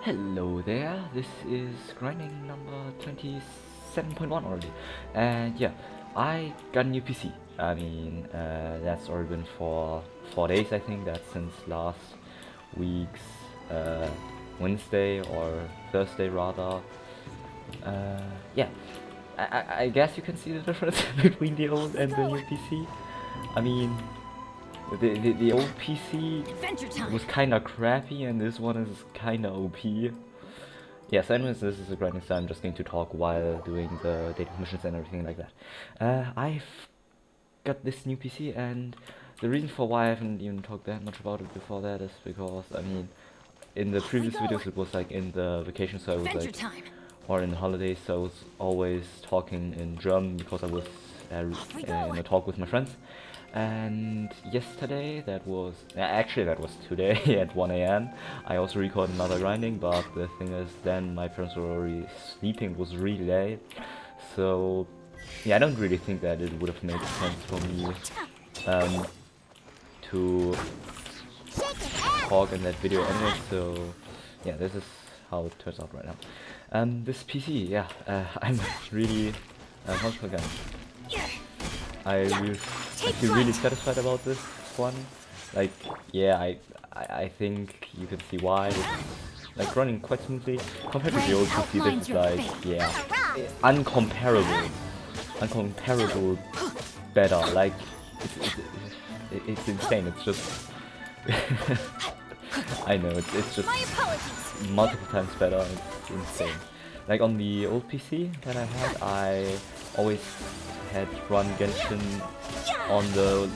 Hello there, this is grinding number 27.1 already, and yeah, I got a new PC. I mean, that's already been for 4 days, I think. That's since last week's Wednesday or Thursday rather. Yeah, I guess you can see the difference between the old and the new PC. I mean, the old PC was kinda crappy and this one is kinda OP. Yes, anyways, this is a grinding style. I'm just going to talk while doing the data missions and everything like that. I've got this new PC, and the reason for why I haven't even talked that much about it before that is because, I mean, in the previous videos it was like in the vacation, so I was like, or in the holidays, so I was always talking in German because I was in a talk with my friends. And yesterday, that was actually that was today at 1 a.m. I also recorded another grinding, but the thing is, then my parents were already sleeping. It was really late, so yeah, I don't really think that it would have made sense for me to talk in that video anyway. So yeah, this is how it turns out right now. This PC, yeah, I'm really again. I feel really satisfied about this one. Like, yeah, I think you can see why it's like running quite smoothly compared to the old PC. This is like, yeah, uncomparable better. Like, it's insane. It's just I know it's just multiple times better. It's insane. Like on the old PC that I had, I always had run Genshin on the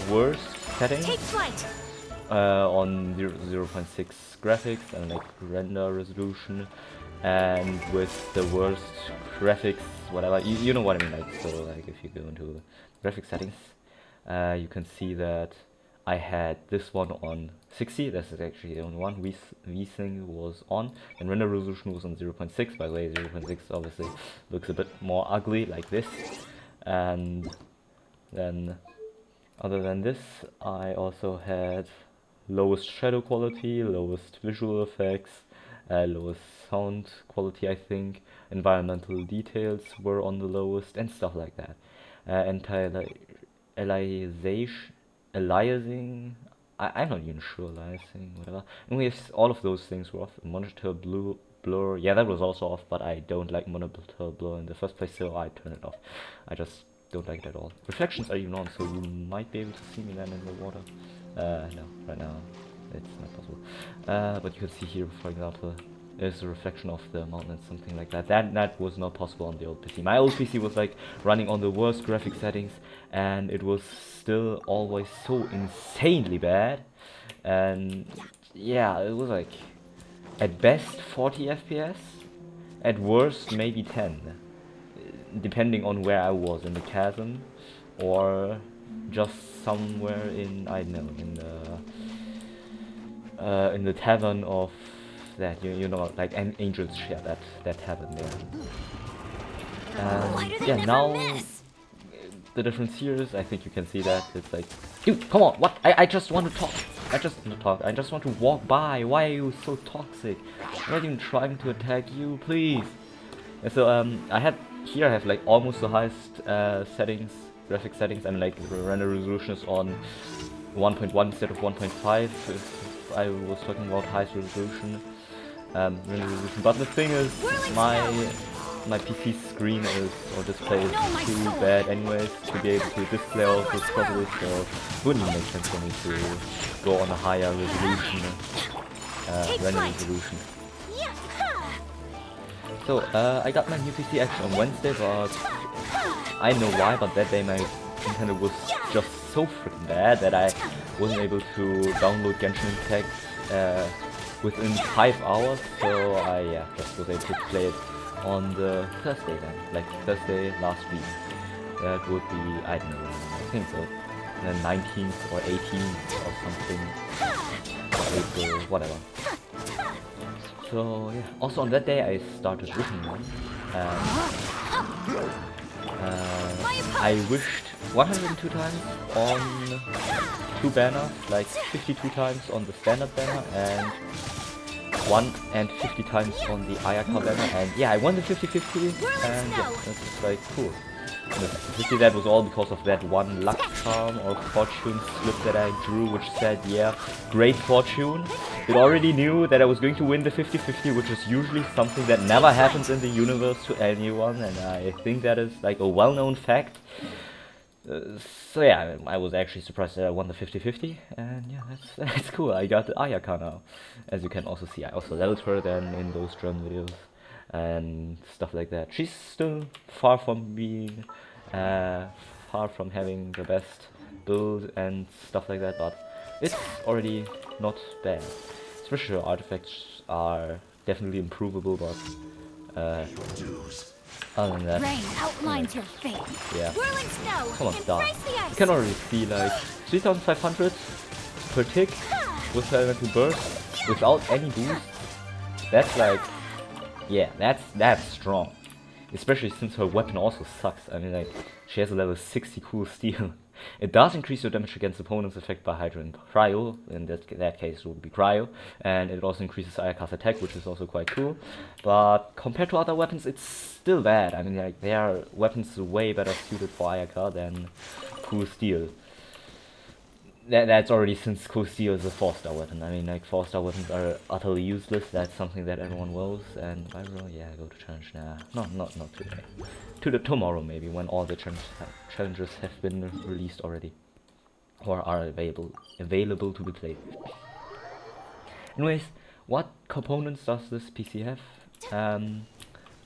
worst settings, on 0.6 graphics and like render resolution, and with the worst graphics, whatever, you know what I mean. Like, so like if you go into graphics settings, you can see that I had this one on 60, this is actually the only one, VSync was on, and render resolution was on 0.6, by the way. 0.6 obviously looks a bit more ugly like this. And then, other than this, I also had lowest shadow quality, lowest visual effects, lowest sound quality, I think. Environmental details were on the lowest, and stuff like that. Aliasing, I'm not even sure, aliasing, whatever. Anyways, all of those things were off. Monitor blur, yeah, that was also off, but I don't like monitor blur in the first place, so I turn it off. I just don't like it at all. Reflections are even on, so you might be able to see me then in the water. No, right now it's not possible. But you can see here, for example, there's a reflection of the mountain and something like that. That was not possible on the old PC. My old PC was like running on the worst graphic settings, and it was still always so insanely bad. And yeah, it was like at best 40 FPS, at worst maybe 10, depending on where I was, in the chasm or just somewhere in, I don't know, in the tavern of that, you know, like angels share that tavern there. Yeah, now the difference here is, I think you can see that it's like, dude, come on, what? I just want to talk. I just want to walk by. Why are you so toxic? I'm not even trying to attack you, please. And so I have like almost the highest settings, graphic settings, and like the render resolution is on 1.1 instead of 1.5 if I was talking about highest resolution, render resolution. But the thing is, my PC screen is, or display is too bad anyways to be able to display all of this properly, so it wouldn't make sense for me to go on a higher resolution, render resolution. So, I got my new PC actually on Wednesday, but I don't know why, but that day my internet was just so freaking bad that I wasn't able to download Genshin Impact within 5 hours, so I just was able to play it on the Thursday then, like Thursday last week. That would be, I don't know, I think so, the 19th or 18th or something, or April, whatever. So yeah, also on that day I started wishing one. I wished 102 times on 2 banners, like 52 times on the standard banner, and 1 and 50 times on the Ayaka banner, and yeah, I won the 50-50, and yeah, that's just like cool. And the 50 that was all because of that one luck charm or fortune slip that I drew, which said, yeah, great fortune. It already knew that I was going to win the 50-50, which is usually something that never happens in the universe to anyone, and I think that is like a well-known fact. So yeah, I was actually surprised that I won the 50-50, and yeah, that's cool. I got the Ayaka now. As you can also see, I also leveled her then in those German videos and stuff like that. She's still far from being, far from having the best build and stuff like that, but it's already not bad. Especially her artifacts are definitely improvable, but other than that, Rain outlines your fate. yeah. Whirling snow. Come on, start. Embrace the ice. You can already see like 3,500 per tick with elemental burst without any boost. That's like, yeah, that's strong. Especially since her weapon also sucks. I mean, like, she has a level 60 cool steel. It does increase your damage against opponents affected by Hydro and Cryo. In that case, it will be Cryo. And it also increases Ayaka's attack, which is also quite cool. But compared to other weapons, it's still bad. I mean, like, there are weapons way better suited for Ayaka than cool steel. That's already since cool steel is a 4-star weapon. I mean, like, 4-star weapons are utterly useless. That's something that everyone knows. And I will, yeah, go to challenge. Nah, not today. Tomorrow maybe, when all the challenges have been released already, or are available to be played. Anyways, what components does this PC have?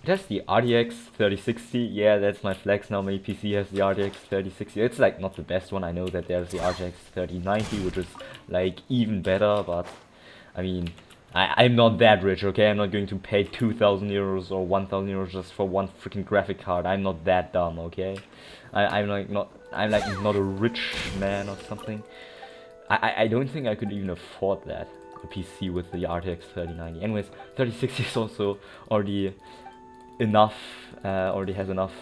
It has the RTX 3060. Yeah, that's my flex now. My PC has the RTX 3060. It's like not the best one. I know that there's the RTX 3090, which is like even better, but I mean, I'm not that rich, okay? I'm not going to pay 2,000 euros or 1,000 euros just for one freaking graphic card. I'm not that dumb, okay? I'm like not a rich man or something. I don't think I could even afford that, a PC with the RTX 3090. Anyways, 3060 is also already enough, already has enough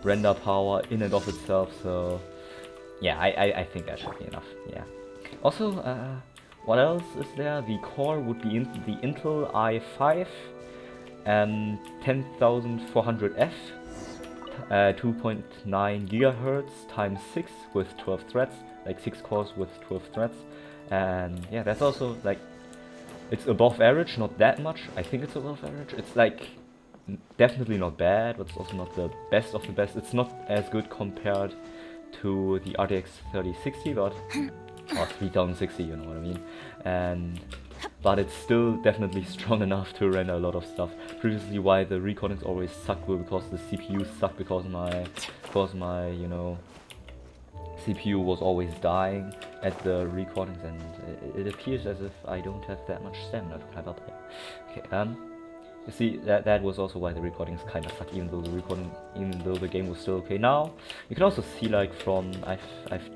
render power in and of itself, so yeah, I think that should be enough, yeah. Also, what else is there? The core would be the Intel i5 10400F, 2.9 gigahertz times 6 with 12 threads, like 6 cores with 12 threads, and yeah, that's also like, it's above average, not that much. I think it's above average. It's like definitely not bad, but it's also not the best of the best. It's not as good compared to the RTX 3060, but or 3060, you know what I mean. But it's still definitely strong enough to render a lot of stuff. Previously, why the recordings always sucked were because the CPU sucked, because my you know, CPU was always dying at the recordings, and it appears as if I don't have that much stamina to climb up there. Okay, you see, that was also why the recordings kind of suck, even though the game was still okay. Now you can also see, like, from I've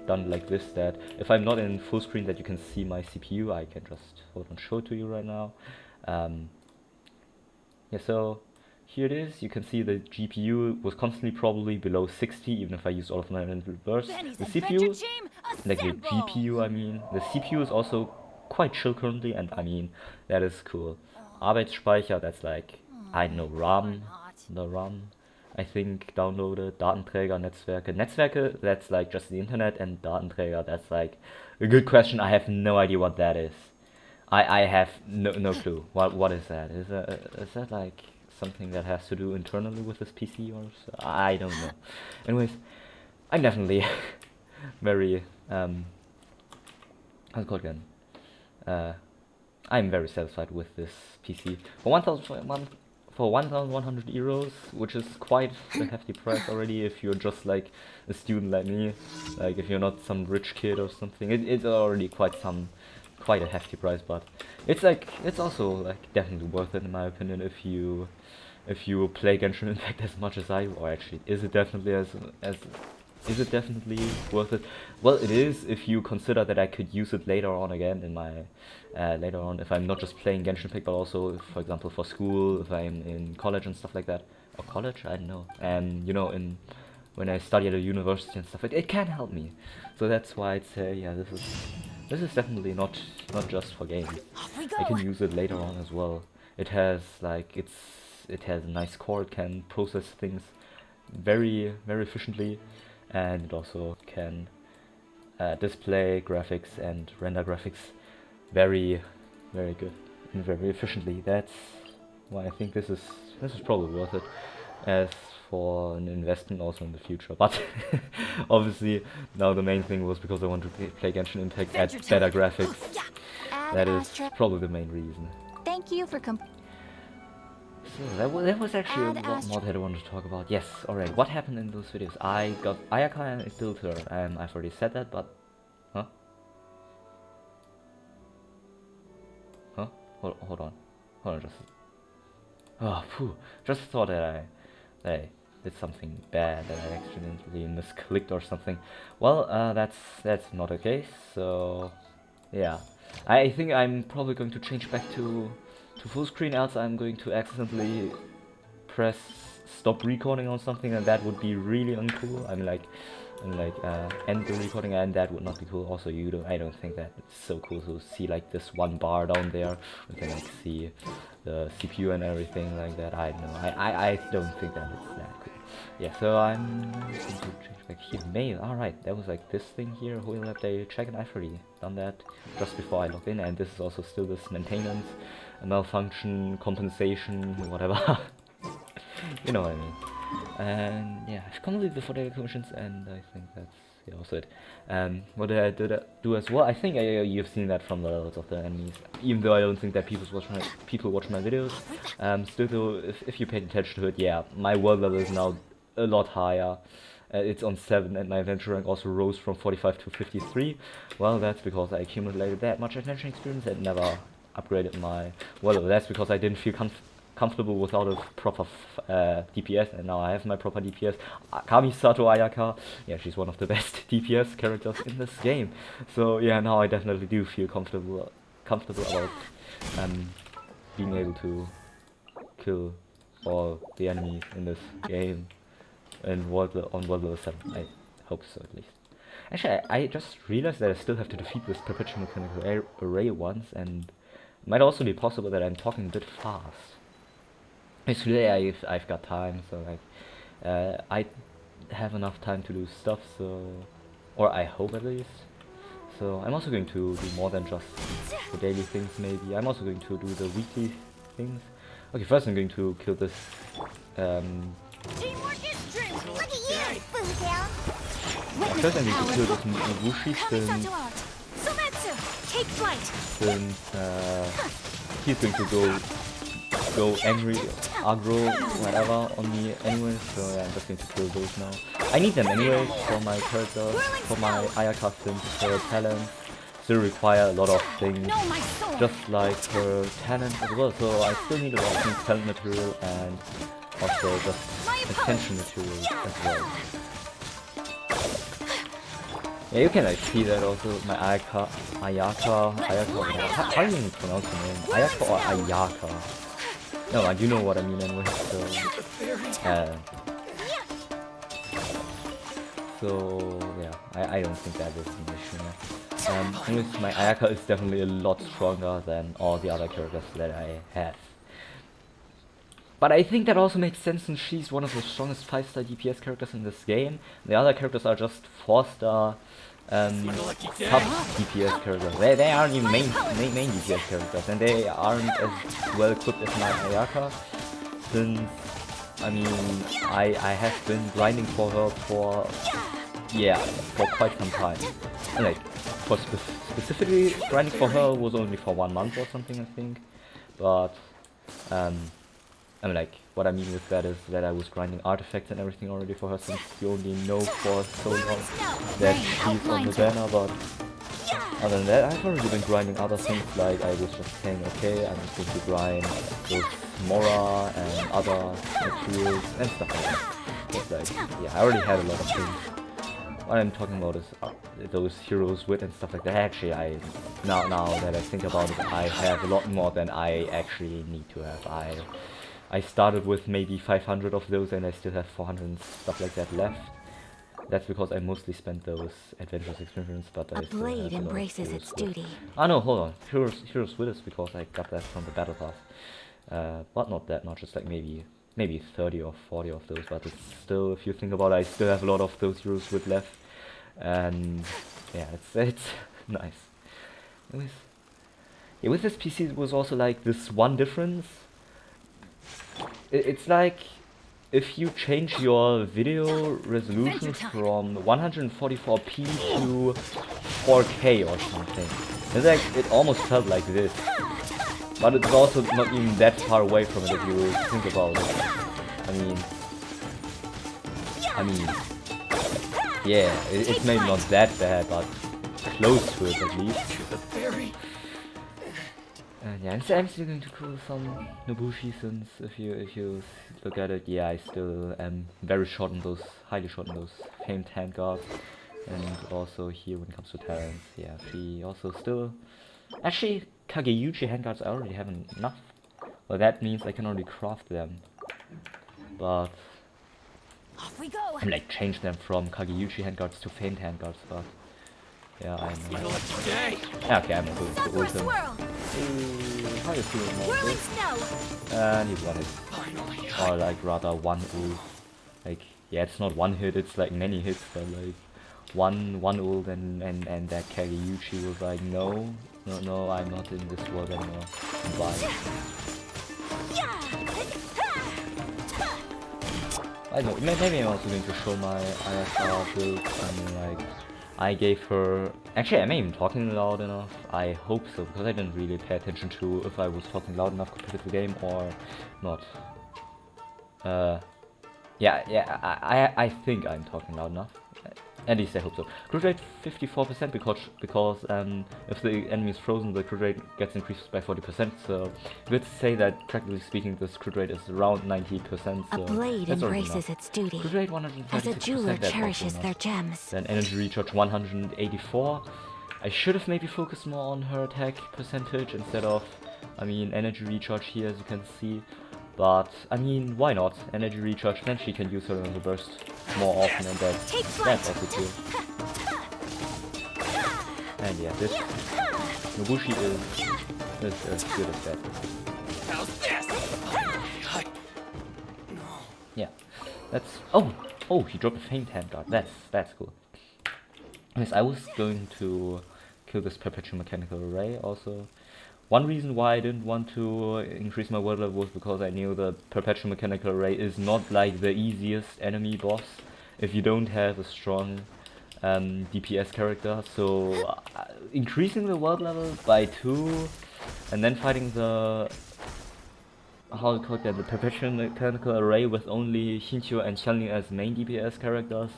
done like this, that if I'm not in full screen, that you can see my CPU. I can just hold on, show it to you right now. Yeah, so here it is. You can see the GPU was constantly probably below 60, even if I used all of my mental bursts. The CPU, like the GPU, I mean, the CPU is also quite chill currently, and I mean, that is cool. Arbeitsspeicher, that's like, I don't know, the RAM, I think, downloaded. Datenträger, Netzwerke, that's like just the internet, and Datenträger, that's like a good question. I have no idea what that is. I have no clue. What is that? Is that like something that has to do internally with this PC or so? I don't know. Anyways, I'm definitely very how's it called again? I'm very satisfied with this PC. For 1,100 euros, which is quite a hefty price already if you're just like a student like me, like if you're not some rich kid or something. It's already quite a hefty price, but it's also like definitely worth it in my opinion if you play Genshin Impact as much as I do. Or actually, is it definitely worth it? Well, it is if you consider that I could use it later on again in my later on, if I'm not just playing Genshin Impact, but also, for example, for school, if I'm in college and stuff like that. Or college, I don't know. And you know, when I study at a university and stuff, it can help me. So that's why I'd say, yeah, this is this is definitely not just for games. Off we I go. can use it later on as well. It has like it has a nice core. It can process things very efficiently, and it also can display graphics and render graphics very good and very efficiently. That's why I think this is probably worth it as for an investment also in the future. But obviously now the main thing was because I want to play Genshin Impact at better graphics. Add That is astra. probably the main reason. Thank you for So that was actually Add a lot more that I wanted to talk about. Yes, alright. What happened in those videos? I got Ayaka and I killed her. I've already said that, but huh? Huh? Hold on, just phew. Just thought that I did something bad, that I accidentally misclicked or something. Well, that's not the case. So yeah, I think I'm probably going to change back to full screen, else I'm going to accidentally press stop recording on something, and that would be really uncool. I mean like end the recording, and that would not be cool. Also, I don't think that it's so cool to see like this one bar down there. You can like see the CPU and everything like that. I don't know. I don't think that it's that cool. Yeah, so I'm going to change back here. Mail. Alright, that was like this thing here. Who will update check, and I've already done that just before I logged in, and this is also still this maintenance, malfunction, compensation, whatever. You know what I mean. And yeah, I've completed the 4 daily commissions, and I think that's also it. What did I do as well? I think you've seen that from the levels of the enemies, even though I don't think that people watch my videos. Still though, if you paid attention to it, yeah, my world level is now a lot higher. It's on 7, and my adventure rank also rose from 45 to 53. Well, that's because I accumulated that much adventure experience and never upgraded my world level. That's because I didn't feel comfortable without a proper DPS, and now I have my proper DPS. Kamisato Ayaka, yeah, she's one of the best DPS characters in this game. So yeah, now I definitely do feel comfortable about being able to kill all the enemies in this game, and on world level 7. I hope so, at least. Actually, I just realized that I still have to defeat this perpetual mechanical array once, and it might also be possible that I'm talking a bit fast. Today I've got time, so like I have enough time to do stuff, so, or I hope at least. So I'm also going to do more than just the daily things. Maybe I'm also going to do the weekly things. Okay, first I'm going to kill this Teamwork is true. Look at you, boo down. first I'm going to kill this Wushi Take flight. since he's going to go angry, aggro, whatever on me anyway, so yeah, I'm just going to kill those now. I need them anyway for my character, for my Ayaka, since her talent still require a lot of things, just like her talent as well, so I still need a lot of things, talent material and also just attention material as well. Yeah, you can like see that also, my Ayaka, how do you even pronounce her name? Ayaka or Ayaka? No, you know what I mean anyway, so yeah, I don't think that is an issue. Anyways, my Ayaka is definitely a lot stronger than all the other characters that I have. But I think that also makes sense, since she's one of the strongest 5-star DPS characters in this game. The other characters are just 4-star top DPS characters. They aren't even main DPS characters, and they aren't as well equipped as my Ayaka, since I mean I have been grinding for her for quite some time. And like for specifically grinding for her was only for 1 month or something, I think. But I mean, like, what I mean with that is that I was grinding artifacts and everything already for her, since you only know for so long that she's on the banner. But other than that, I've already been grinding other things, like I was just saying, okay, I'm just going to grind those Mora and other materials and stuff like that. It's like, yeah, I already had a lot of things. What I'm talking about is those heroes wit and stuff like that. Actually, now that I think about it, I have a lot more than I actually need to have. I started with maybe 500 of those, and I still have 400 and stuff like that left. That's because I mostly spent those adventurous experience, but I A still blade have a lot of embraces heroes its with. duty. Ah no, hold on. Heroes with us because I got that from the battle pass. But not that much. It's like maybe 30 or 40 of those. But it's still, if you think about it, I still have a lot of those heroes with left. And yeah, it's nice. With this PC, it was also like this one difference. It's like if you change your video resolution from 144p to 4K or something. It's like, it almost felt like this. But it's also not even that far away from it if you think about it. I mean, yeah, it's maybe not that bad, but close to it at least. And yeah, I'm still going to call some Nobushi since if you look at it, yeah, I still am very short on those, highly short on those famed handguards. And also here when it comes to talents, yeah, she also still... Actually, Kageyuchi handguards I already have enough. Well, that means I can already craft them. But... Off we go. I'm like change them from Kageyuchi handguards to famed handguards, but... Yeah, I know. Yeah, okay, I'm going to ult him. How you feeling about this? And he won it. Or like rather one ult. Like, yeah, it's not one hit, it's like many hits, but like one ult and that Kageyuchi was like, no, I'm not in this world anymore. Bye. I don't know, maybe I'm also going to show my ISR build. I mean, like, I gave her... Actually, am I even talking loud enough? I hope so, because I didn't really pay attention to if I was talking loud enough compared to the game or not. Yeah, I think I'm talking loud enough. At least I hope so. Crit rate 54% because if the enemy is frozen, the crit rate gets increased by 40%. So let's say that practically speaking, this crit rate is around 90%. So a blade that's embraces its duty. Crit rate 136%. As a jeweler cherishes their gems. Then energy recharge 184. I should have maybe focused more on her attack percentage instead of, I mean, energy recharge here, as you can see. But, I mean, why not? Energy recharge, then she can use her on the burst more often, and that's also cool. And yeah, this Nobushi is as good as that. Yeah, that's... Oh, he dropped a faint handguard. That's cool. Yes, I was going to kill this perpetual mechanical array also. One reason why I didn't want to increase my word level was because I knew the perpetual mechanical array is not like the easiest enemy boss if you don't have a strong DPS character. So increasing the word level by 2 and then fighting the the perpetual mechanical array with only Hinchio and Xiangling as main DPS characters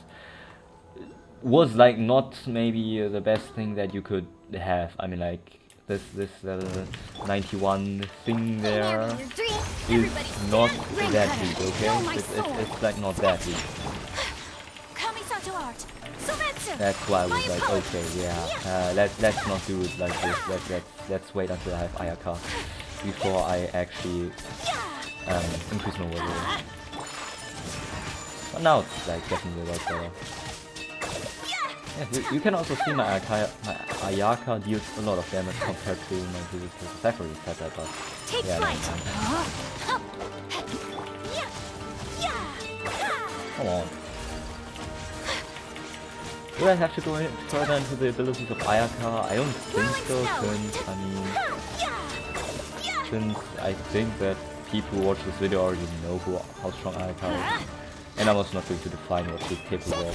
was like not maybe the best thing that you could have. I mean, like this 91 thing there is not that weak, okay? It's like not that weak. That's why I was like, okay, yeah, let's not do it like this. Let's wait until I have Ayaka before I actually increase my word level. But now it's like definitely a lot better. Yeah, you can also see my Ayaka deals a lot of damage compared to my previous characters. I've already said that, but yeah, come on. Do I have to go further into the abilities of Ayaka? I don't think so, since I think that people who watch this video already know how strong Ayaka is. And I'm also not going to define what she's capable of.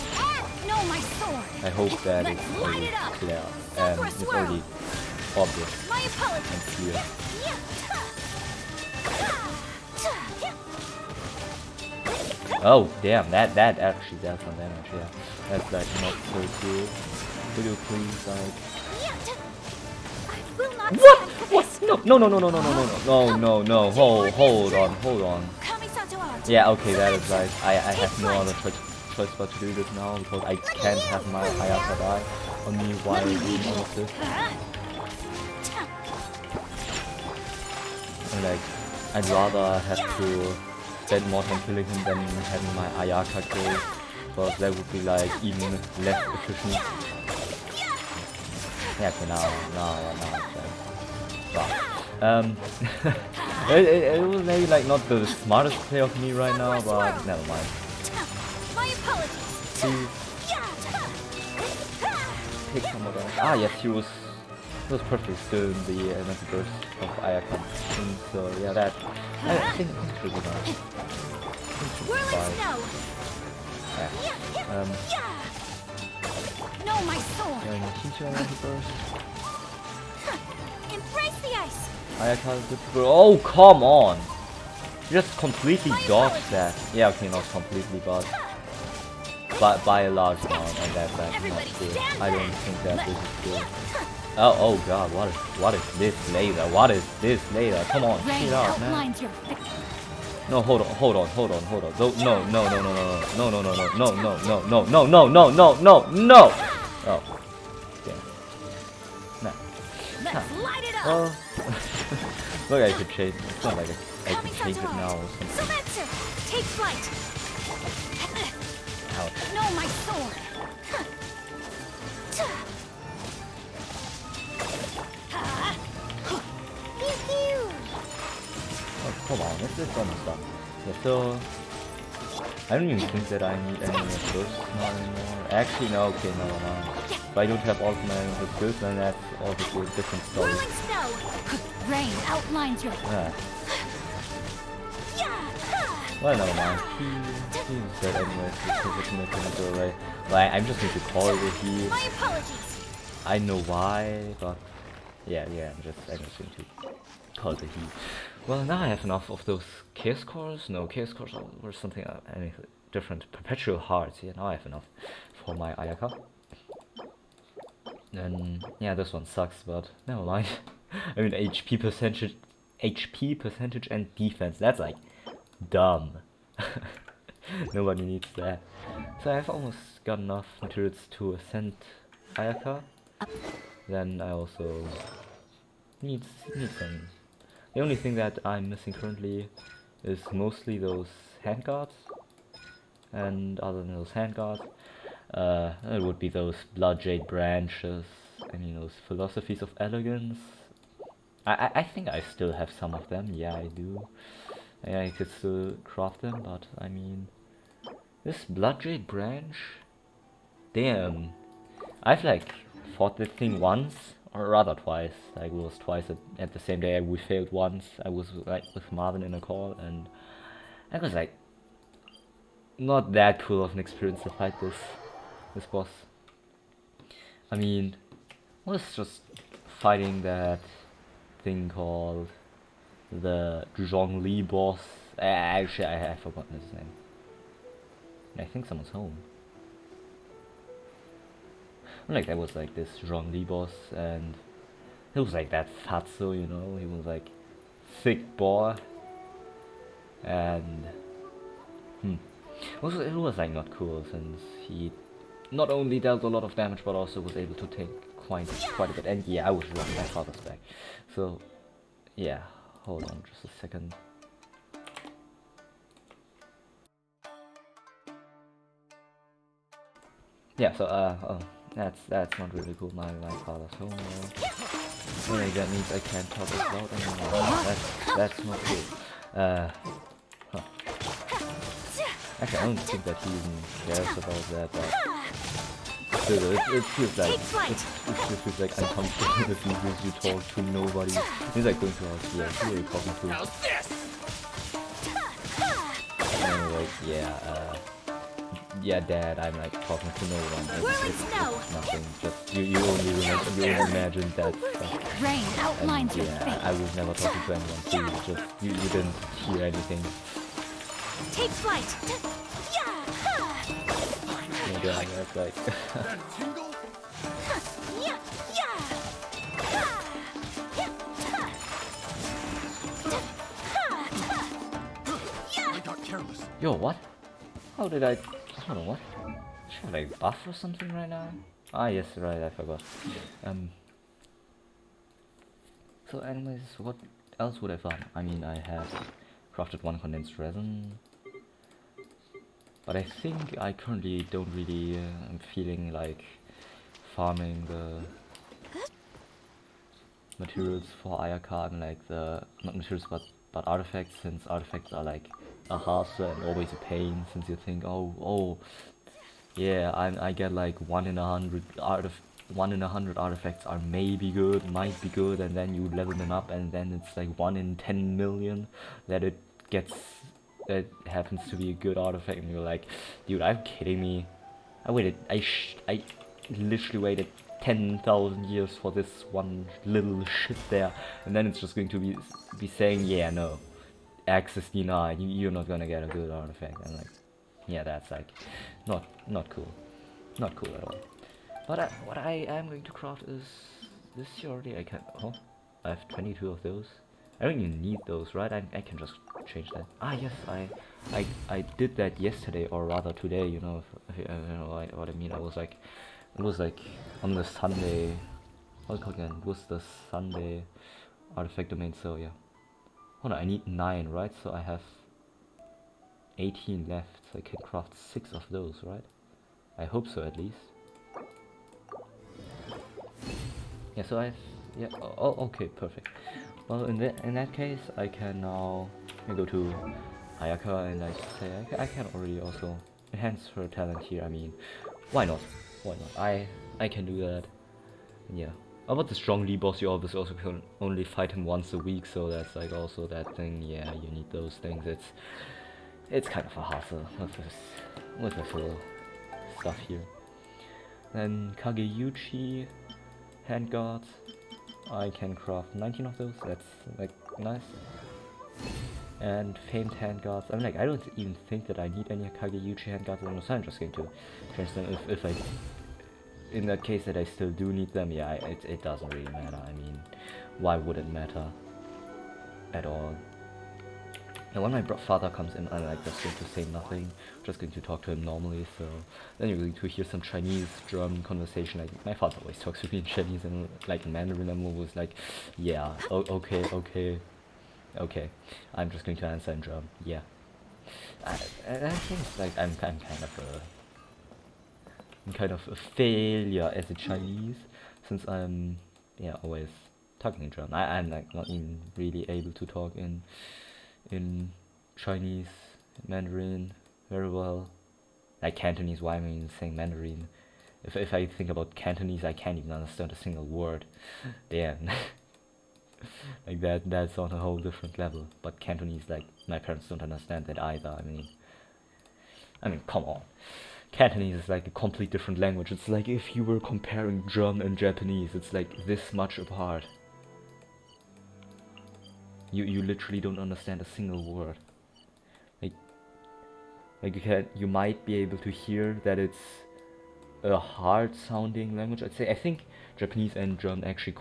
I hope that it's already clear and it's already obvious and clear. Oh damn, that actually does some damage, yeah. That's like not so cool. Could you please like... What? No, hold on. Yeah, okay, that is like, I have no other choice but to do this now, because I can't have my Ayaka die on me while doing all of this. And like, I'd rather have to spend more time killing him than having my Ayaka kill because that would be like even less efficient. Yeah, okay, now it's wow. It was maybe like not the smartest play of me right now, but never mind. My apologies. Please take some of that. Ah yes, he was perfectly still in the energy burst of Ayaka. So yeah, that I think should be nice. Whirling snow. Yeah. No, my sword. Yeah, he's your energy burst. Embrace the ice. Ayaka is good to go. Oh come on! You just completely dodged that. Yeah, okay, not completely, but by a large amount, and that's not good. I don't think that this is good. Oh god, what is this laser? What is this laser? Come on, shoot out, man. No, hold on. No, no. Oh, damn. Nah. Let's light it up. Well, look, I could change. It's not like I could change it now or something. Spencer, take flight. Ouch. No, my sword. Oh, come on, this is almost done. Yeah, so I don't even think that I need any more bursts now anymore. Actually, no, okay, never mind. If I don't have ultimate with this, then that's obviously a different story. Whirling snow. Rain outlines your. Yeah. Well, never mind. He's dead anyways. He's a away. Like, I'm just going to call it a he. My apologies. I know why, but yeah, I'm just going to call it a he. Well, now I have enough of those chaos cores. No, chaos cores or something anything different. Perpetual hearts. Yeah, now I have enough for my Ayaka. Then yeah, this one sucks, but never mind. I mean, HP percentage, and defense. That's like dumb. Nobody needs that. So I've almost got enough materials to ascend Ayaka. Then I also need some. The only thing that I'm missing currently is mostly those handguards. And other than those handguards, it would be those bloodjade branches. I mean, those philosophies of elegance. I think I still have some of them. Yeah, I do. Yeah, I could still craft them, but I mean, this bloodjade branch. Damn, I've like fought this thing once, or rather twice. Like it was twice at the same day. We failed once. I was like with Marvin in a call, and that was like not that cool of an experience to fight this boss. I mean, I was just fighting that thing called the Zhongli boss. Actually, I have forgotten his name. I think someone's home. Like that was like this Zhongli boss, and he was like that fatso, you know. He was like thick boy, and it was like not cool since he not only dealt a lot of damage but also was able to take quite a bit. And yeah, I was wrong. My father's back. So yeah, hold on just a second. Yeah, so that's not really cool. My father's home. Anyway, that means I can't talk as loud anymore. That's not cool. Huh. Actually, I don't think that he even cares about that, but still, it feels like it feels like uncomfortable if you talk to nobody. He's like going to us. Yeah, who are you talking to? Anyway, yeah, Dad, I'm like talking to no one. It's nothing. Just you only imagine that stuff. Rain outlines your fate. I was never talking to anyone. Please, just you didn't hear anything. Take flight. Yeah, that's like. I got careless. Yo, what? How did I? Hold on, what? Should I buff or something right now? Ah, yes, right, I forgot. So anyways, what else would I farm? I mean, I have crafted one condensed resin. But I think I currently don't really am feeling like farming the materials for Ayaka, and like the not materials but artifacts, since artifacts are like a hassle and always a pain, since you think, oh yeah, I get like 1 in 100 artifacts are maybe good, might be good, and then you level them up, and then it's like 1 in 10 million that it gets that happens to be a good artifact, and you're like, dude, are you kidding me? I literally waited 10,000 years for this one little shit there, and then it's just going to be saying, yeah, no, access denied. You're not gonna get a good artifact. And like, yeah, that's like not cool, not cool at all. But what I am going to craft is this here already. I can I have 22 of those. I don't even need those, right? I can just change that. Ah, yes, I did that yesterday, or rather today. You know, if you know what I mean. It was like on the Sunday. What's it called again? It was the Sunday artifact domain. So yeah. Hold on, I need 9, right? So I have 18 left. So I can craft 6 of those, right? I hope so, at least. Yeah, so I've yeah. Oh, okay, perfect. Well, in that case, I can now go to Ayaka and I say I can already also enhance her talent here. I mean, why not? Why not? I can do that. Yeah. About the strong Lee boss, you obviously also can only fight him once a week, so that's like also that thing. Yeah, you need those things. It's kind of a hassle with this little stuff here. Then Kageyuchi handguards. I can craft 19 of those. That's like nice. And famed handguards. I mean, like, I don't even think that I need any Kageyuchi handguards. I'm just going to change them if I. In that case that I still do need them, yeah, it doesn't really matter. I mean, why would it matter at all? And when my father comes in, I'm like just going to say nothing, just going to talk to him normally. So then you're going to hear some Chinese German conversation. Like, my father always talks to me in Chinese and like in Mandarin. I'm always like, yeah, okay. I'm just going to answer in German. Yeah. And I think it's like I'm kind of a failure as a Chinese, since I'm always talking in German. I'm like not even really able to talk in Chinese, Mandarin very well. Like Cantonese, why am I even saying Mandarin? If I think about Cantonese, I can't even understand a single word. Damn. Like that's on a whole different level. But Cantonese, like, my parents don't understand that either. I mean, come on. Cantonese is like a complete different language. It's like if you were comparing German and Japanese, it's like this much apart. You literally don't understand a single word. Like you might be able to hear that it's a hard sounding language. I think Japanese and German actually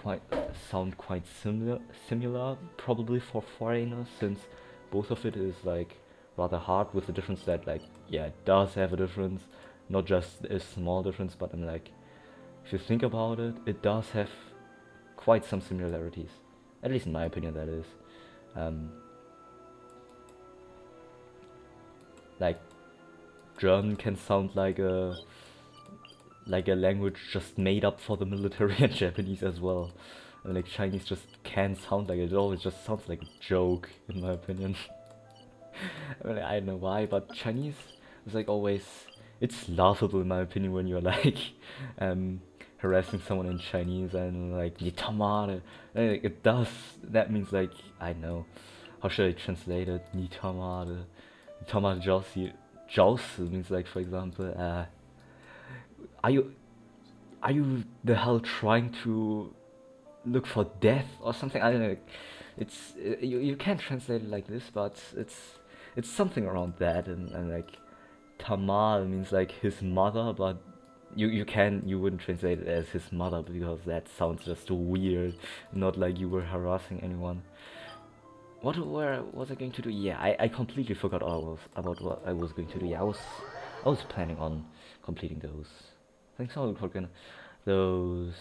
sound quite similar, probably for foreigners, since both of it is like rather hard, with the difference that, like, yeah, it does have a difference, not just a small difference, but I'm like, if you think about it, it does have quite some similarities, at least in my opinion, that is. Like, German can sound like a language just made up for the military, and Japanese as well. And like Chinese just can't sound like it. It always just sounds like a joke, in my opinion. I mean, I don't know why, but Chinese is like always, it's laughable in my opinion when you're like harassing someone in Chinese and like, "你他妈的," like, it does, that means like, I don't know, how should I translate it? 你他妈的,你他妈的找死 means like, for example, are you the hell trying to look for death or something? I don't know. It's you can't translate it like this, but it's something around that, and like Tamal means like his mother, but you wouldn't translate it as his mother because that sounds just weird, not like you were harassing anyone. What was I going to do? Yeah, I completely forgot about what I was going to do. Yeah, I was planning on completing those. Thanks all for those.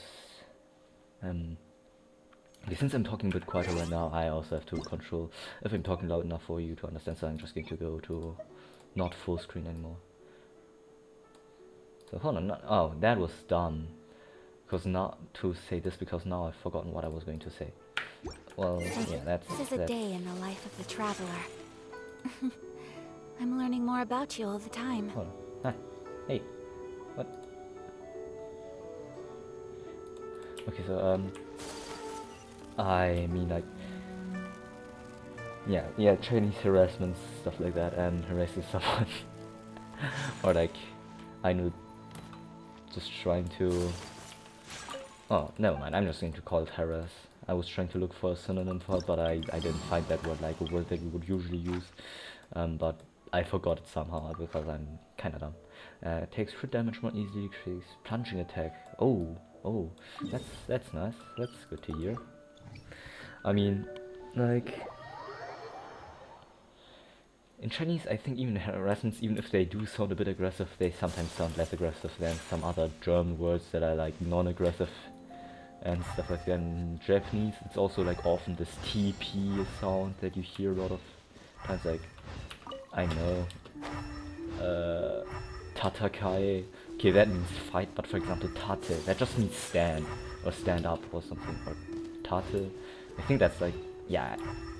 Okay, since I'm talking a bit quieter right now, I also have to control if I'm talking loud enough for you to understand. So I'm just going to go to not full screen anymore. So hold on, oh, that was dumb. Because not to say this, because now I've forgotten what I was going to say. Well, yeah, that's... This is a day in the life of the traveler. I'm learning more about you all the time. Hold on. Hi. Hey. What? Okay, so, I mean, like... Yeah, Chinese harassment, stuff like that, and harassing someone. Or like, I know, just trying to... Oh, never mind, I'm just going to call it harass. I was trying to look for a synonym for it, but I didn't find that word, like a word that we would usually use. But I forgot it somehow because I'm kinda dumb. Takes crit damage more easily, creates plunging attack. Oh, that's nice. That's good to hear. I mean, like... In Chinese, I think even harassments, even if they do sound a bit aggressive, they sometimes sound less aggressive than some other German words that are like non-aggressive and stuff like that. In Japanese, it's also like often this TP sound that you hear a lot of times, like, I know, tatakai, okay, that means fight, but for example, tate, that just means stand, or stand up or something, or tate, I think that's like, yeah,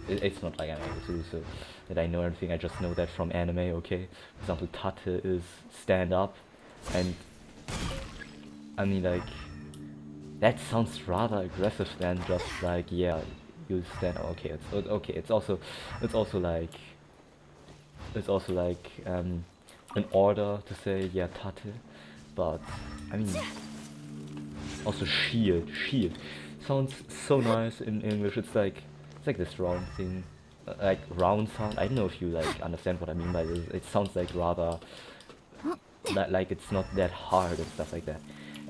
it's not like I'm able to, so that I know everything, I just know that from anime, okay? For example, tate is stand up, and I mean, like, that sounds rather aggressive than just like, yeah, you stand. Okay, it's also like, an order to say, yeah, tate, but I mean, also shield sounds so nice in English. It's like this round thing, like round sound. I don't know if you like understand what I mean by this. It sounds like rather like it's not that hard and stuff like that.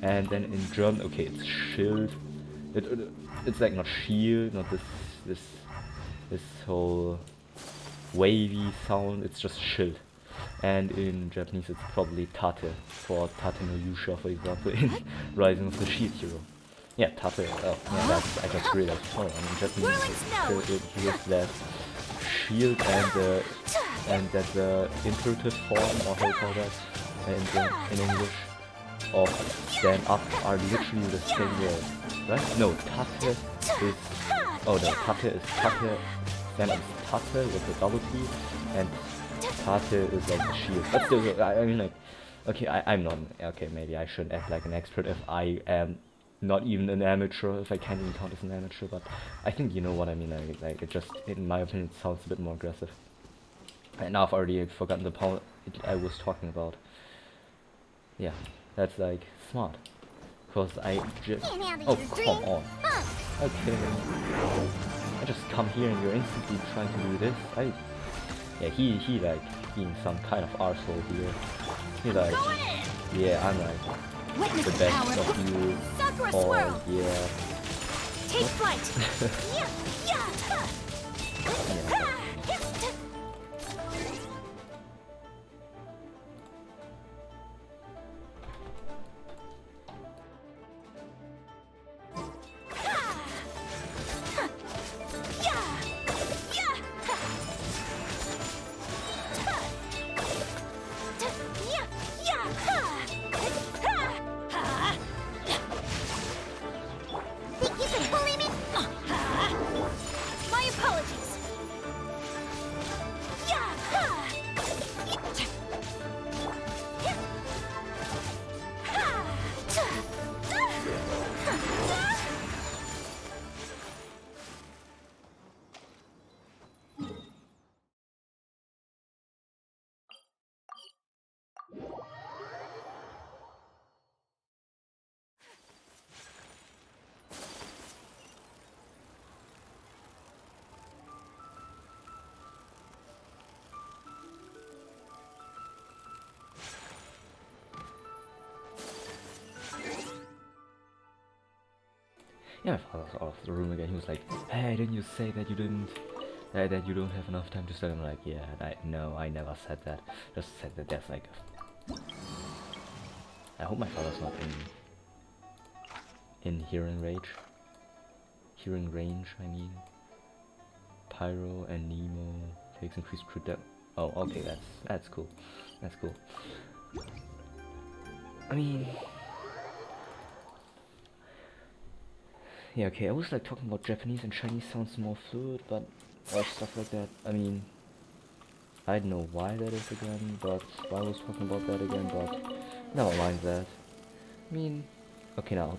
And then in German, okay, it's shield. It's like not shield, not this whole wavy sound. It's just shield. And in Japanese, it's probably tate for Tate no Yusha, for example, in Rising of the Shield Hero. Yeah, tate. Oh, yeah, that's, I just realized. Oh, in Japanese, it hears that shield and that the imperative form, or how you call that, in English, of stand up are literally the same word, right? No, tate is, oh no, tate is tate, stand up is tate with a double T, and tate is like the shield. But still, I mean, like, okay, I'm not, okay, maybe I shouldn't act like an expert if I am not even an amateur, if I can't even count as an amateur, but I think you know what I mean. Like it just, in my opinion, it sounds a bit more aggressive. And now I've already forgotten the point I was talking about. Yeah, that's like smart. Because I just... Oh, come on. Okay. I just come here and you're instantly trying to do this. Yeah, he like being some kind of arsehole here. He like... Yeah, I'm like the best of you. Oh, yeah. Take flight. Yeah, my father's out of the room again. He was like, "Hey, didn't you say that you that you don't have enough time to study?" I'm like, "Yeah, no, I never said that. Just said that there's like." I hope my father's not in hearing range. Hearing range, I mean. Pyro and Nemo takes increased crit. Oh, okay, that's cool. That's cool. I mean, yeah, okay, I was like talking about Japanese and Chinese sounds more fluid, but or stuff like that. I mean, I don't know why that is again, but why I was talking about that again, but never mind that. I mean, okay now.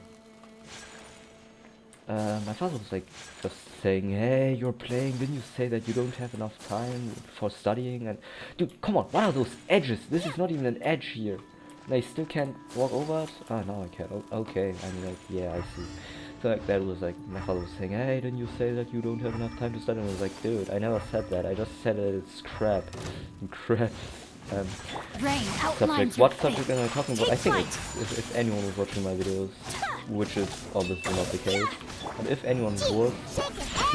My father was like just saying, hey, you're playing, didn't you say that you don't have enough time for studying? And dude, come on, what are those edges? This is not even an edge here. And I still can't walk over it? Oh, no, I can't. Okay, I mean, like, yeah, I see. So like that was like, my father was saying, hey, didn't you say that you don't have enough time to study? And I was like, dude, I never said that. I just said that it's crap. Crap. Rain Subject. outlines What your subject fate. am I talking about? Take I think flight. it's, if anyone was watching my videos, which is obviously not the case, but if anyone was to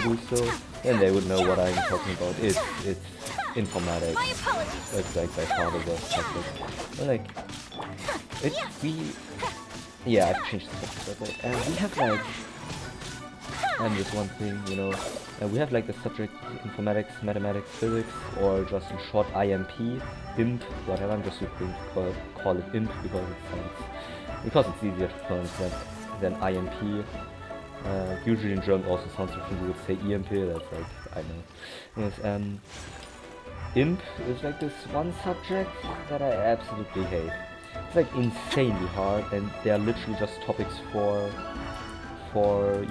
do so, then they would know what I'm talking about. It's informatics. My apologies. It's like by far the worst subject. But like, yeah, I've changed the subject, and we have like, and this one thing, you know, we have like the subject informatics, mathematics, physics, or just in short IMP, IMP, whatever. I'm just going to call it IMP because it's easier to pronounce than IMP. Usually in German also sounds different. You would say EMP. That's like, I know. Yes, IMP is like this one subject that I absolutely hate. It's like insanely hard, and they are literally just topics for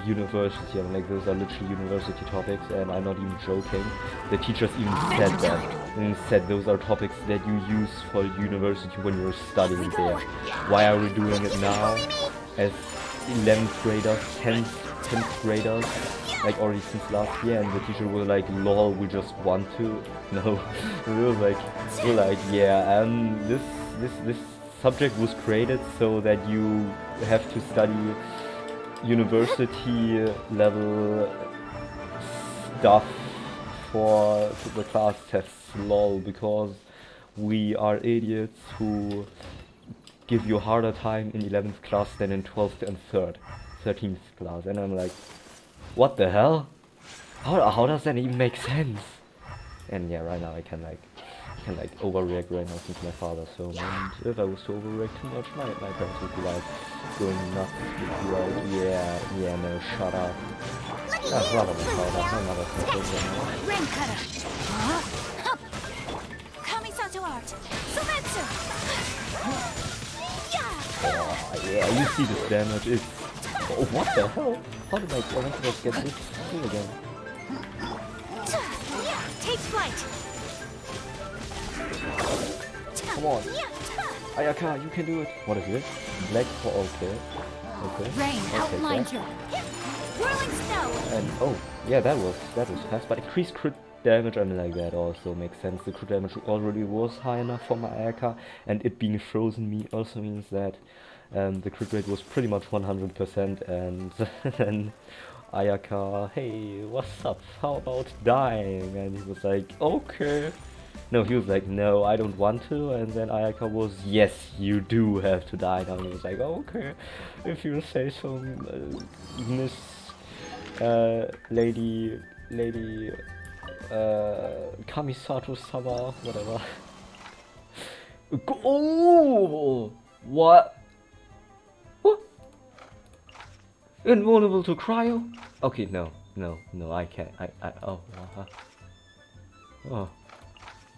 university. I mean, like, those are literally university topics, and I'm not even joking. The teachers even said that. And said those are topics that you use for university when you're studying there. Why are we doing it now? As 11th graders, 10th graders, like already since last year, and the teacher was like, lol, we just want to. No, we were like, yeah, this subject was created so that you have to study university level stuff for the class tests, lol, because we are idiots who give you a harder time in 11th class than in 12th and 13th class. And I'm like, what the hell? How does that even make sense? And yeah, right now I can overreact right now since my father. So, and if I was to overreact too much, my parents would be like going nuts, would be like, yeah, no, shut up. That's rather my father, my mother's not doing that. Rain cutter. Kamisato art. Sufices. Yeah, you see this damage. It's, oh, what the hell? How did my parents get this thing again? Take flight. Come on. Ayaka, you can do it. What is it? Black for okay. Rain outlines your whirling snow. And oh, yeah, that was fast, but increased crit damage, I mean, like, that also makes sense. The crit damage already was high enough for my Ayaka, and it being frozen also means that the crit rate was pretty much 100%, and then Ayaka, hey, what's up? How about dying? And he was like, okay. No, he was like, no, I don't want to. And then Ayaka was, yes, you do have to die now. He was like, oh, okay, if you say so, Miss Lady Kamisato-sama, whatever. Oh, what? Invulnerable to cryo? Okay, no, I can't. Oh.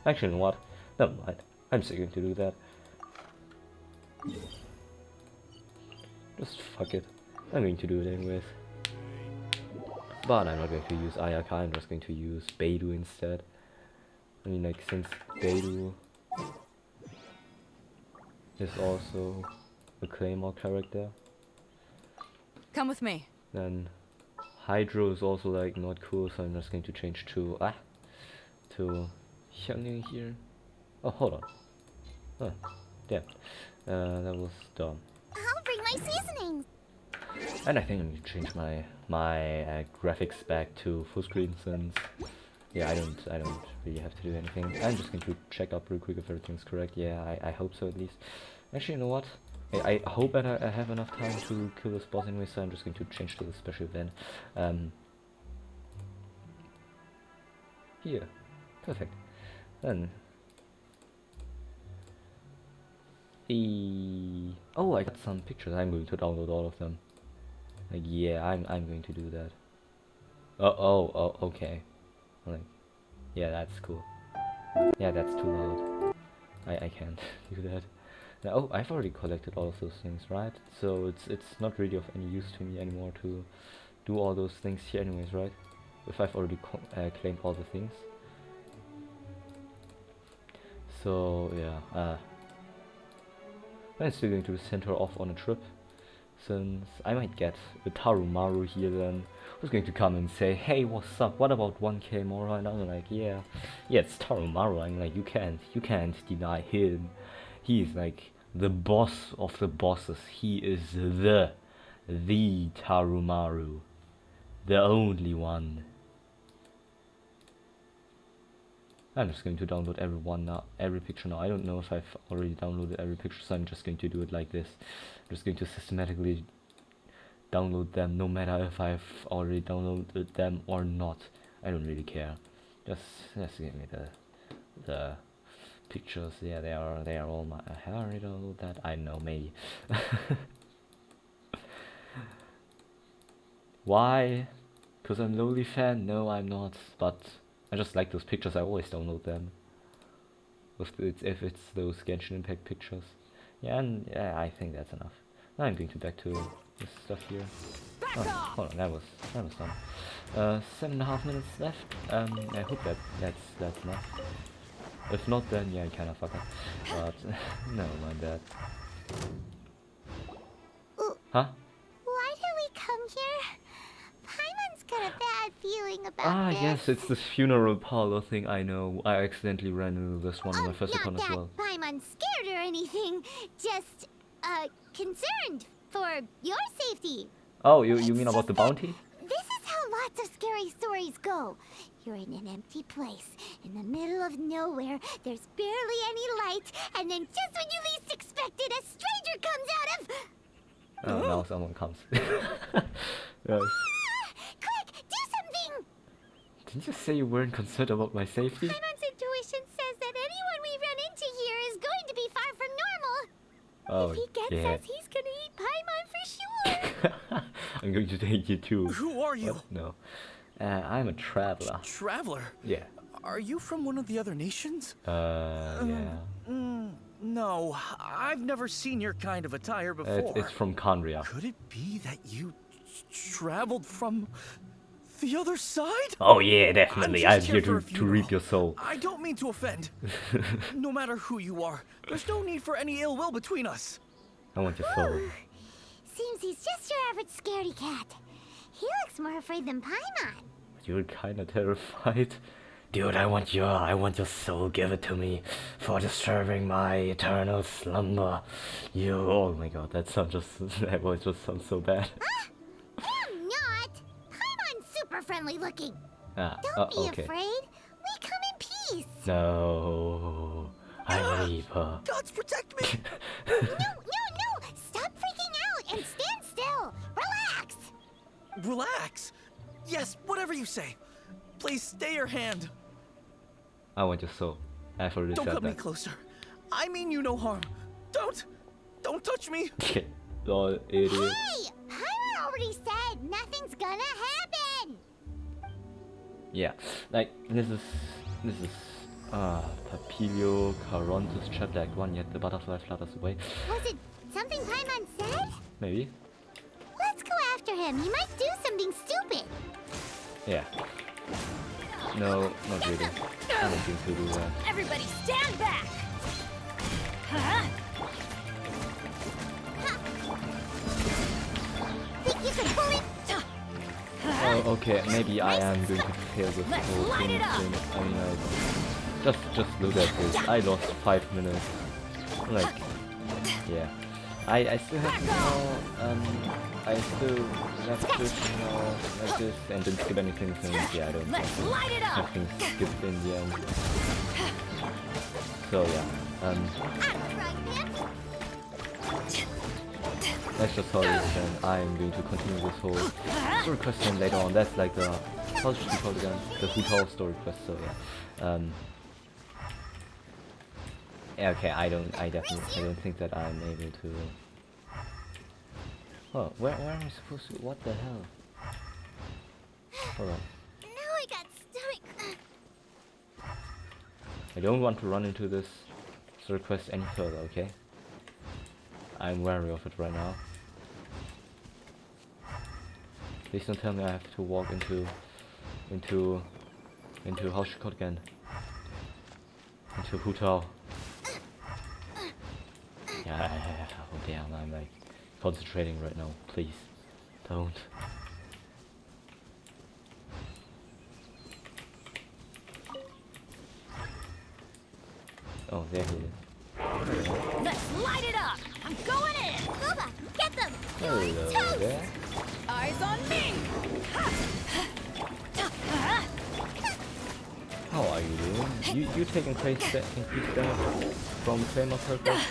Actually, you know what? Never mind. I'm still going to do that. Just fuck it. I'm going to do it anyways. But I'm not going to use Ayaka, I'm just going to use Beidou instead. I mean, like, since Beidou is also a Claymore character, Come with me. then Hydro is also, like, not cool, so I'm just going to change to Hyungyun here. Oh, hold on. Oh, damn. That was dumb. I'll bring my seasonings. And I think I'm going to change my graphics back to full screen, since yeah, I don't really have to do anything. I'm just going to check up real quick if everything's correct. Yeah, I hope so at least. Actually, you know what? I hope that I have enough time to kill this boss anyway, so I'm just going to change to the special event. Here. Perfect. Then Oh, I got some pictures. I'm going to download all of them. Like, yeah, I'm going to do that. Oh, okay. Like, yeah, that's cool. Yeah, that's too loud. I can't do that. Now, oh, I've already collected all of those things, right? So it's not really of any use to me anymore to do all those things here anyways, right? If I've already claimed all the things. So yeah, I'm still going to send her off on a trip, since I might get a Tarumaru here then, who's going to come and say, hey, what's up, what about 1k more? And I'm like, yeah, it's Tarumaru. I'm like, you can't deny him. He is like the boss of the bosses. He is the Tarumaru, the only one. I'm just going to download every picture now. I don't know if I've already downloaded every picture, so I'm just going to do it like this. I'm just going to systematically download them, no matter if I've already downloaded them or not. I don't really care. Just give me the pictures. Yeah, they are all my. Have I already downloaded that? I don't know, maybe. Why? Because I'm Lowly fan? No, I'm not. But I just like those pictures. I always download them. If it's those Genshin Impact pictures. Yeah, and yeah, I think that's enough. Now I'm going back to this stuff here. Oh, hold on, that was done. 7.5 minutes left. I hope that's enough. If not, then yeah, I kinda fuck up. But never mind that. Huh? Why did we come here? Paimon's got a bad feeling about this. Yes, it's this funeral parlor thing. I know. I accidentally ran into this one on my first account as well. Not that Paimon's scared or anything. Just, concerned for your safety. Oh, you mean about the bounty? This is how lots of scary stories go. You're in an empty place, in the middle of nowhere, there's barely any light, and then just when you least expect it, a stranger comes out of... Oh, now someone comes. Yes. Quick, do something! Didn't you say you weren't concerned about my safety? Paimon's intuition says that anyone we run into here is going to be far from normal. Oh, If he gets yeah. us, he's gonna eat Paimon for sure. I'm going to take you too. Who are you? What? No. I'm a traveler. Traveler? Yeah. Are you from one of the other nations? Yeah. No, I've never seen your kind of attire before. It's from Kandria. Could it be that you traveled from the other side? Oh yeah, definitely. I'm just here for a to funeral. reap your soul. I don't mean to offend. No matter who you are, there's no need for any ill will between us. I want your soul. Seems he's just your average scaredy cat. He looks more afraid than Paimon. You're kinda terrified. Dude, I want your soul. Give it to me for disturbing my eternal slumber. Oh my god, that voice just sounds so bad. I'm not. Paimon's super friendly looking. Ah, Don't be okay. afraid. We come in peace. No, I'm Reaper. Gods protect me! No. Stop freaking out and stand still. Relax. Relax. Yes, whatever you say. Please stay your hand. I want your soul. I've already Don't said cut me that. closer. I mean you no harm. Don't touch me. Lol, idiot. Hey, Paimon already said nothing's gonna happen. Yeah, like this is Papilio Carontis chapter act 1, yet the butterfly flutters away. Was it something Paimon said? Maybe? Let's go after him. He might do something stupid. Yeah. No, not really. I don't think to do that. Everybody stand back. Huh? Think you can pull it? Oh, okay, maybe I am going to fail this whole light thing. it up. I mean, just look at this. I lost 5 minutes. Like, yeah. I still have I still left this like this and didn't skip anything since yeah I don't Let's light it up. have things skipped in the end. So yeah, let's just hold this and I'm going to continue this whole story quest then later on. That's like the how should we call it again? The Hotel story quest, so yeah. Okay, I don't think that I'm able to. Oh, where am I supposed to? What the hell? Hold on. Now I got stomach. I don't want to run into this request any further. Okay. I'm wary of it right now. Please don't tell me I have to walk into how's it called again? Into Hutao. Yeah, oh damn, I'm like concentrating right now. Please, don't. Oh, there he is. Let's light it up! I'm going in! Booba, get them! Hello there. Eyes on me! How are you doing? You taking increased damage from Claymore purpose? Let's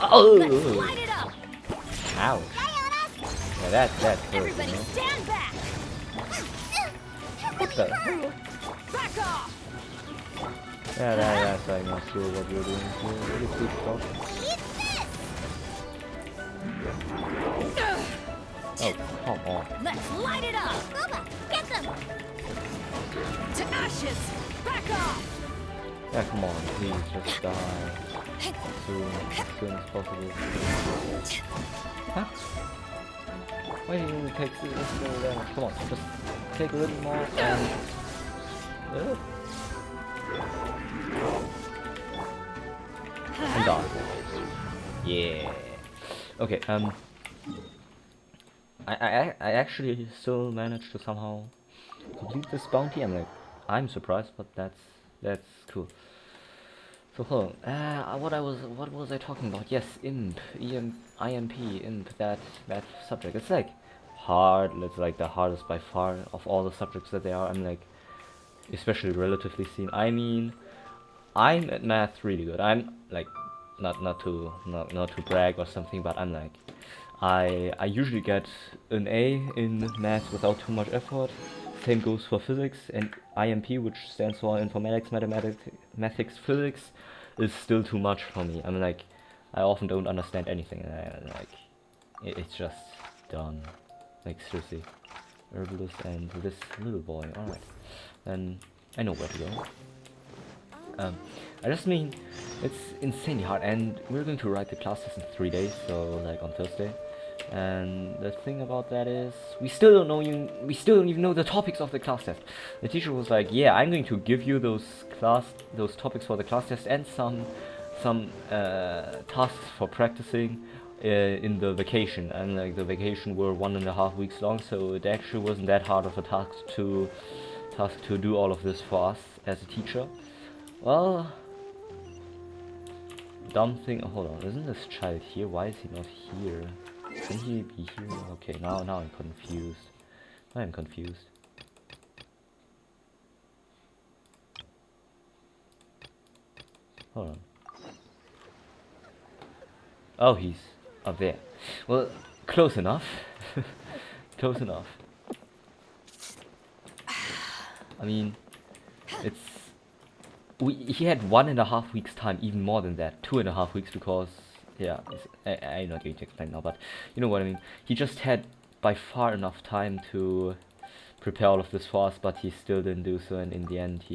Oh! light it up! Ouch. Yeah, that hurt, you Everybody know? stand back! What the hell? Back off! Yeah, that's I'm not sure what you're doing here. Really please stop. Oh, come on. Let's light it up! Booba, get them! To ashes! Back off! Yeah, come on, please, just die. As soon as possible. Huh? Why do you take this little damage? Come on, just take a little more and... and die. Yeah. Okay, I actually still managed to somehow complete this bounty. I'm surprised, but that's cool. So hold on. What was I talking about? Yes, IMP, imp, that subject. It's like hard. It's like the hardest by far of all the subjects that there are. I'm like, especially relatively seen. I mean, I'm at math really good. I'm like, not to brag or something, but I'm like, I usually get an A in math without too much effort. Same goes for physics, and IMP, which stands for informatics, mathematics, physics, is still too much for me. I'm like, I often don't understand anything, and it's just done. Like seriously, herbalist and this little boy. All right, then I know where to go. I just mean, it's insanely hard, and we're going to write the class test in 3 days, so like on Thursday. And the thing about that is, we still don't even know the topics of the class test. The teacher was like, yeah, I'm going to give you those topics for the class test and some tasks for practicing in the vacation. And like the vacation were 1.5 weeks long, so it actually wasn't that hard of a task to do all of this for us as a teacher. Well, dumb thing. Hold on, isn't this child here? Why is he not here? Can he be here? Okay, now I'm confused. I'm confused. Hold on. Oh, he's up there. Well, close enough. Close enough. I mean, he had 1.5 weeks time, even more than that, 2.5 weeks, because yeah, I'm not going to explain now, but you know what I mean. He just had by far enough time to prepare all of this for us, but he still didn't do so, and in the end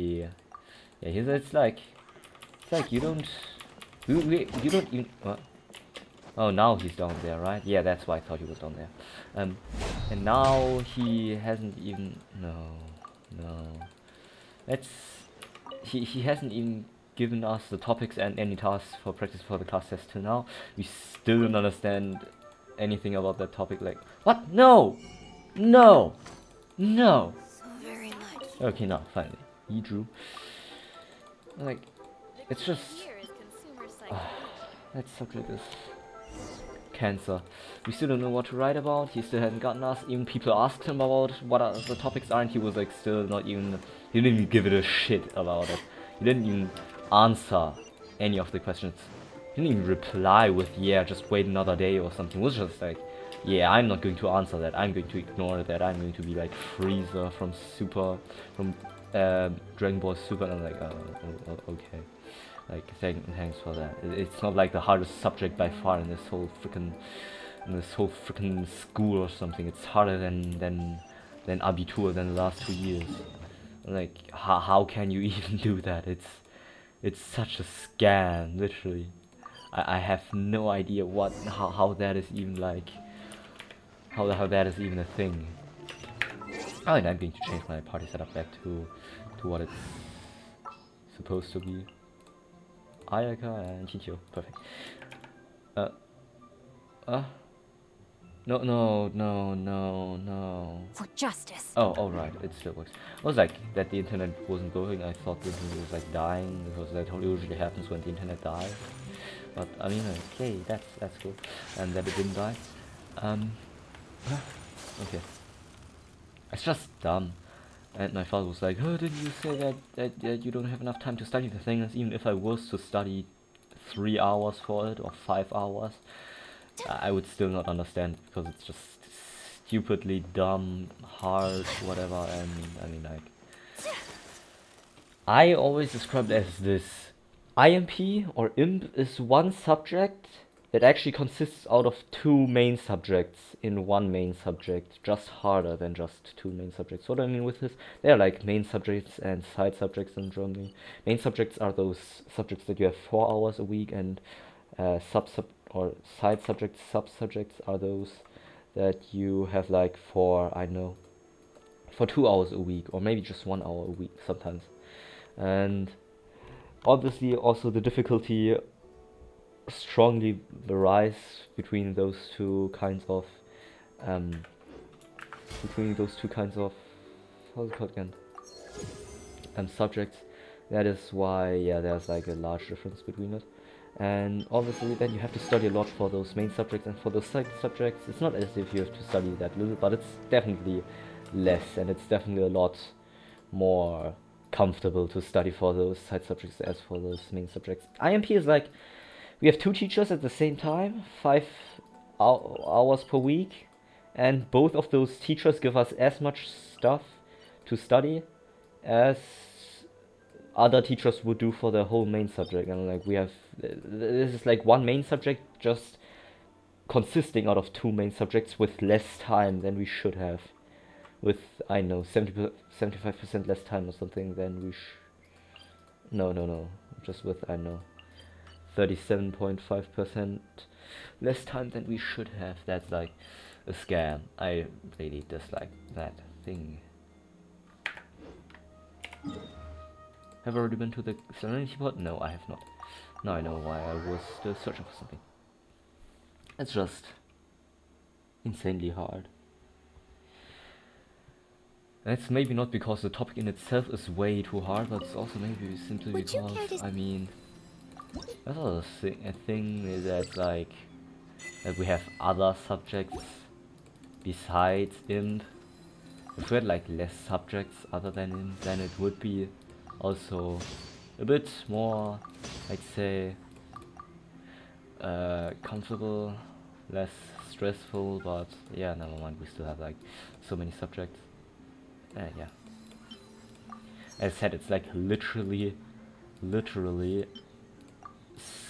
it's like you don't even what? Oh, now he's down there, right? Yeah, that's why I thought he was down there. And now he hasn't even he hasn't even given us the topics and any tasks for practice for the class test till now. We still don't understand anything about that topic. Like, what? No! No! No! So very much. Okay, now, finally. He drew. Like, it's just... that subject is cancer. We still don't know what to write about. He still hasn't gotten us. Even people asked him about what the topics are, and he was like still not even... He didn't even give it a shit about it. He didn't even answer any of the questions. He didn't even reply with, yeah, just wait another day or something. It was just like, yeah, I'm not going to answer that. I'm going to ignore that. I'm going to be like Freezer from Dragon Ball Super, and I'm like, okay. Like, thanks for that. It's not like the hardest subject by far in this whole freaking school or something. It's harder than Abitur, than the last 2 years. Like, how can you even do that? It's such a scam, literally. I have no idea how that is even like, how that is even a thing. Oh, and I'm going to change my party setup back to what it's supposed to be. Ayaka and Chicho, perfect. No. For justice. Oh, right, it still works. I was like, that the internet wasn't going. I thought the internet was like dying, because that usually happens when the internet dies. But I mean, okay, that's cool. And that it didn't die. Okay. It's just dumb. And my father was like, oh, didn't you say that you don't have enough time to study? The thing is, even if I was to study 3 hours for it, or 5 hours, I would still not understand, because it's just stupidly dumb, hard, whatever. And I mean, like, I always described it as this. IMP or IMP is one subject that actually consists out of 2 main subjects in one main subject, just harder than just 2 main subjects. What do I mean with this? They are like main subjects and side subjects in Germany. Main subjects are those subjects that you have 4 hours a week, and side subjects, sub-subjects are those that you have like for 2 hours a week, or maybe just 1 hour a week sometimes. And obviously also the difficulty strongly varies between those two kinds of how's it called again? Subjects. That is why, yeah, there's like a large difference between it. And obviously then you have to study a lot for those main subjects, and for those side subjects it's not as if you have to study that little, but it's definitely less, and it's definitely a lot more comfortable to study for those side subjects as for those main subjects. IMP is like, we have 2 teachers at the same time, 5 hours per week, and both of those teachers give us as much stuff to study as other teachers would do for the whole main subject. And like, we have, this is like one main subject just consisting out of 2 main subjects with less time than we should have. With, I know, 75% less time or something than we no, just with, I know, 37.5% less time than we should have. That's like a scam. I really dislike that thing. Have I already been to the Serenity Pod? No, I have not. Now I know why I was still searching for something. It's just insanely hard. That's maybe not because the topic in itself is way too hard, but it's also maybe simply because, I mean, that's also a thing is that, like, that we have other subjects besides IMP. If we had like less subjects other than IMP, then it would be also a bit more, I'd say, comfortable, less stressful. But yeah, never mind, we still have like so many subjects. Yeah, as I said, it's like literally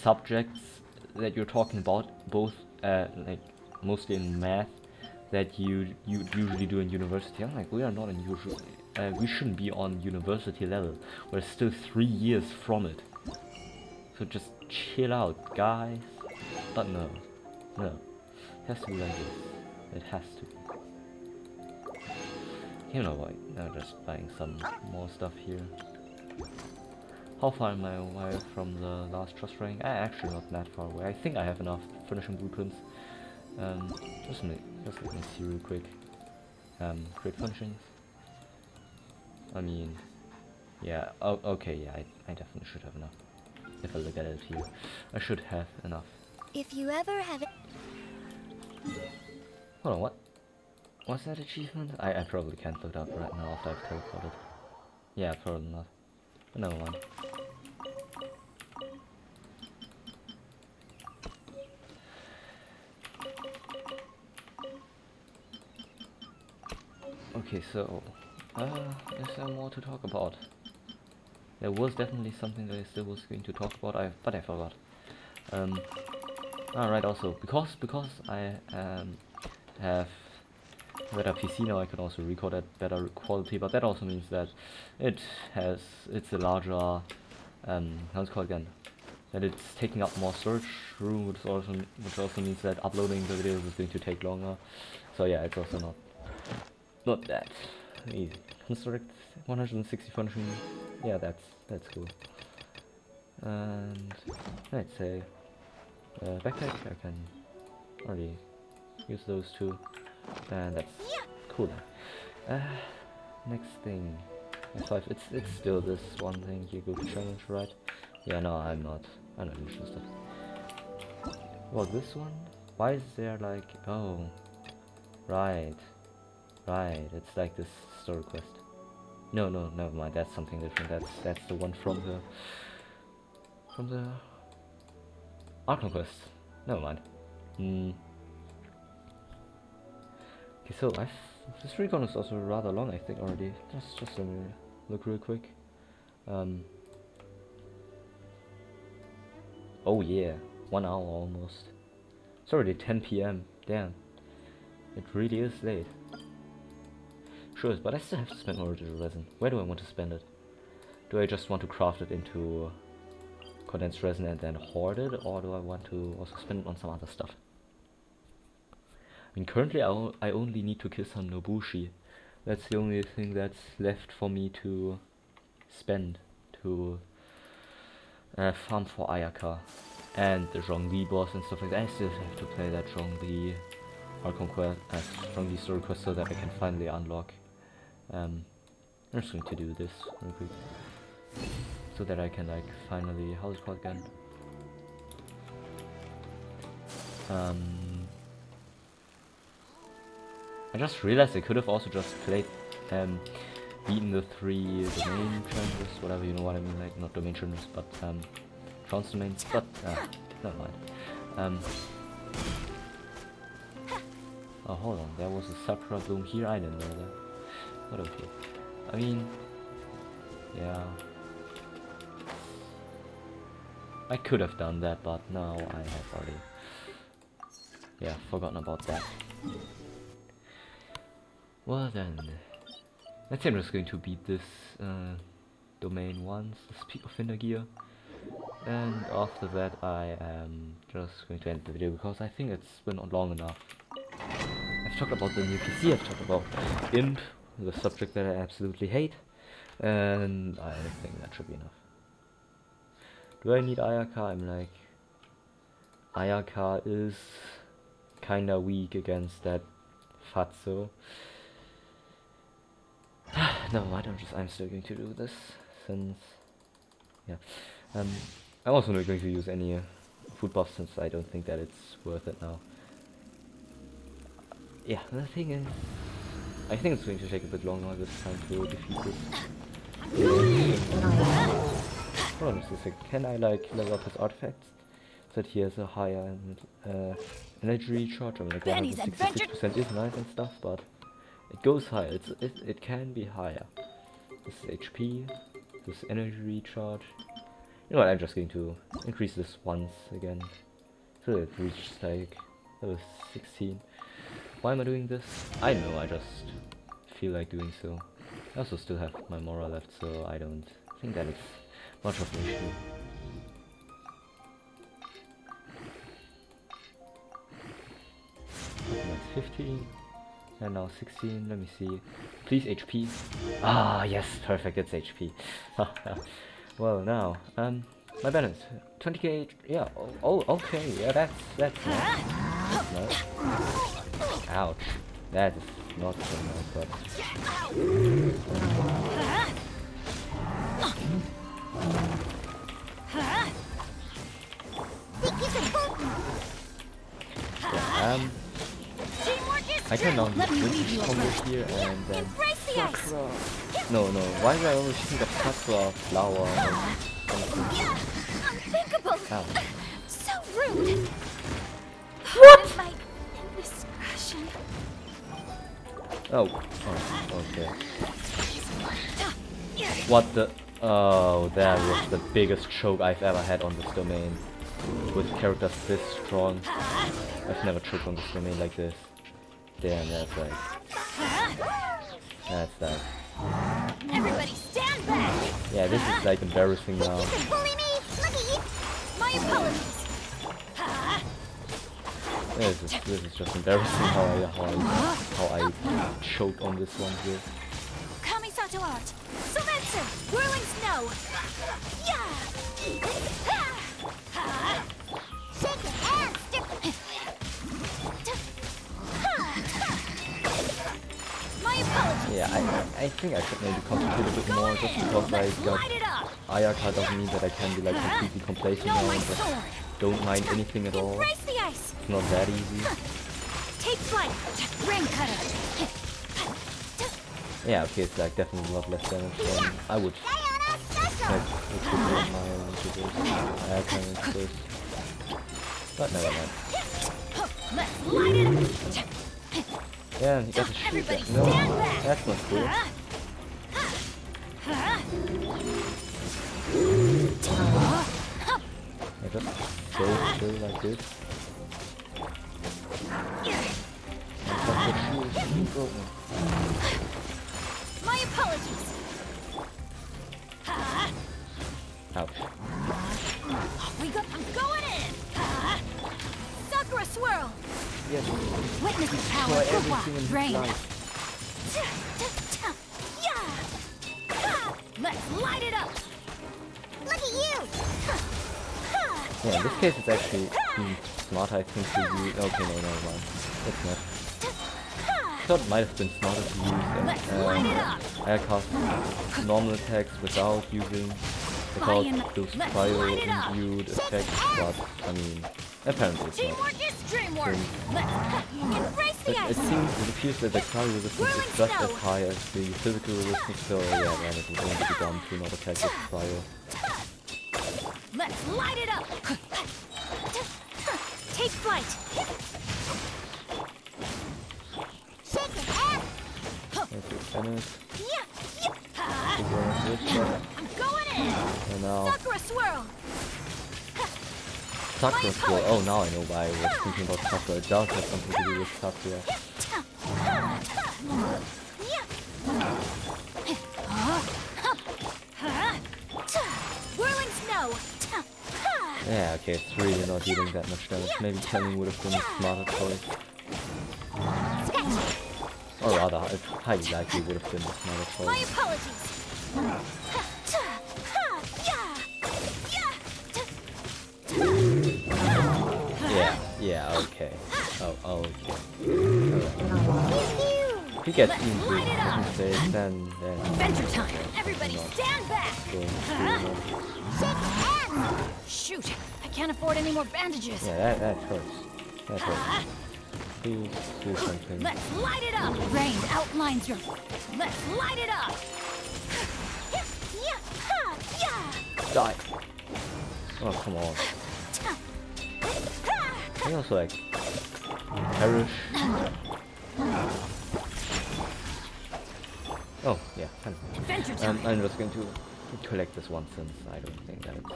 subjects that you're talking about, both like mostly in math, that you usually do in university. I'm like, we are not in we shouldn't be on university level. We're still 3 years from it. So just chill out, guys. But no, it has to be like this. It has to. You know what? I'm just buying some more stuff here. How far am I away from the last trust rank? Actually not that far away. I think I have enough finishing blueprints. Just let me see real quick. Great furnishings. I mean, yeah. Oh, okay. Yeah, I definitely should have enough. If I look at it here, I should have enough. If you ever have it. Hold on, what? What's that achievement? I probably can't look it up right now after I've teleported. Yeah, probably not. But never mind. Okay, so Is there more to talk about? There was definitely something that I still was going to talk about, but I forgot. Alright, also, because I have a better PC now, I can also record at better quality, but that also means that it's a larger, how's it called again? That it's taking up more storage room, which also means that uploading the videos is going to take longer. So yeah, it's also not that easy. Construct 160 function, yeah, that's cool. And let's say backpack, I can already use those two, and that's cool. Next thing, S5. It's still this one thing here, go to challenge, right? Yeah, no, I'm not interested. Well, this one, why is there like, oh, right, it's like this story quest. No, never mind, that's something different. That's the one from the art conquest. Never mind. Okay, so this recon is also rather long, I think already. Just let me look real quick. Oh yeah, 1 hour almost. It's already 10 PM. Damn, it really is late. Sure, but I still have to spend more resin. Where do I want to spend it? Do I just want to craft it into condensed resin and then hoard it, or do I want to also spend it on some other stuff? I mean, currently I only need to kill some Nobushi. That's the only thing that's left for me to spend to farm for Ayaka and the Zhongli boss and stuff like that. I still have to play that Zhongli Zhongli story quest so that I can finally unlock. I'm just going to do this real quick so that I can like finally, how's it called again? I just realized I could have also just played beaten the 3 domain challenges, whatever, you know what I mean, like not domain challenges, but trans domains, but never mind. Oh, hold on, there was a Sakura bloom here, I didn't know that. But okay. I mean, yeah. I could have done that, but now I have already, yeah, forgotten about that. Well then, I think I'm just going to beat this domain once, the Peak of Winter Gear. And after that I am just going to end the video because I think it's been long enough. I've talked about the new PC, I've talked about Imp, the subject that I absolutely hate, and I think that should be enough. Do I need Ayaka? I'm like, Ayaka is kinda weak against that Fatso. Never mind, I'm still going to do this since, yeah. I'm also not going to use any food buff since I don't think that it's worth it now. Yeah, the thing is, I think it's going to take a bit longer this time to defeat this. Hold on just a sec, can I like level up his artifacts? So that he has a higher energy recharge. I mean, like 166% is nice and stuff, but it goes higher. It can be higher. This HP, this energy recharge. You know what? I'm just going to increase this once again, so it reaches like level 16. Why am I doing this? I know. I just feel like doing so. I also still have my Mora left, so I don't think that it's much of an issue. That's 15. And now 16, let me see. Please HP. Ah, yes, perfect, it's HP. Well, now, my balance. 20k, yeah, oh, okay, yeah, that's nice. That's nice. Ouch. That is not so nice, but... Yeah, I can now use combo here and then Sakura. No, why do I always think of Sakura flower and something? Unthinkable! Ow. So rude! What? My indiscretion. Oh, okay. What the? Oh, that was the biggest choke I've ever had on this domain. With characters this strong. I've never choked on this domain like this. Damn, that's like... That's like... Everybody stand back! Yeah, this is like embarrassing now. You can bully me! Look at you! My apologies! This is just embarrassing how I choked on this one here. Kamisato art! Sumetsu! Whirling snow! Yeah! Shake your hands! My apologies! Yeah, I think I should maybe concentrate a bit more just because I got Ayaka doesn't mean that I can be like completely complacent now and just don't mind anything at all. Embrace the ice! It's not that easy. Take flight! Rain cutter! Yeah, okay, it's like definitely a lot less damage than I would have put my own into this. Ayaka into this. But never mind. Let's light it up! Yeah, he doesn't shoot that. No, that's not cool. I just stay still like this. And the shoe is broken. My apologies! Ouch. I'm going in! Sakura swirl! Yes. Witness the power Try of everything in his rain! life. Yeah! Let's light it up! Look at you! Yeah, in this case it's actually smarter I think to use... Okay, no, never mind. It's not. I thought it might have been smarter to use Ayaka's normal attacks without using those cryo-imbued effects, but I mean, apparently it's not. Teamwork is dreamwork! Embrace the It ice! appears that the cryo resistance is just as high as the physical resistance, so yeah, then it would only be dumb to not attack with cryo. Let's light it up! Take flight! Shake your hand! Okay, damage. Yeah! I'm I'm going in! And now, Sakura swirl! Sakura Swirl. Oh, now I know why I was thinking about Sakura. It does have something to do with Sakura. Whirling snow! Yeah, okay, it's really not dealing that much damage. Maybe Telling would have been a smarter choice. Or rather, it highly likely would have been a smarter My choice. apologies! Yeah, okay. Oh, okay. If he gets into mistakes, then Adventure time! Everybody stand back! going Shoot! I can't afford any more bandages! yeah, that hurts. That hurts. Please do something. Let's light it up! Rain outlines your... Let's light it up! Die! Oh, come on. Can you also like perish? Oh, yeah. Adventure time! I'm just going to collect this one since I don't think that it's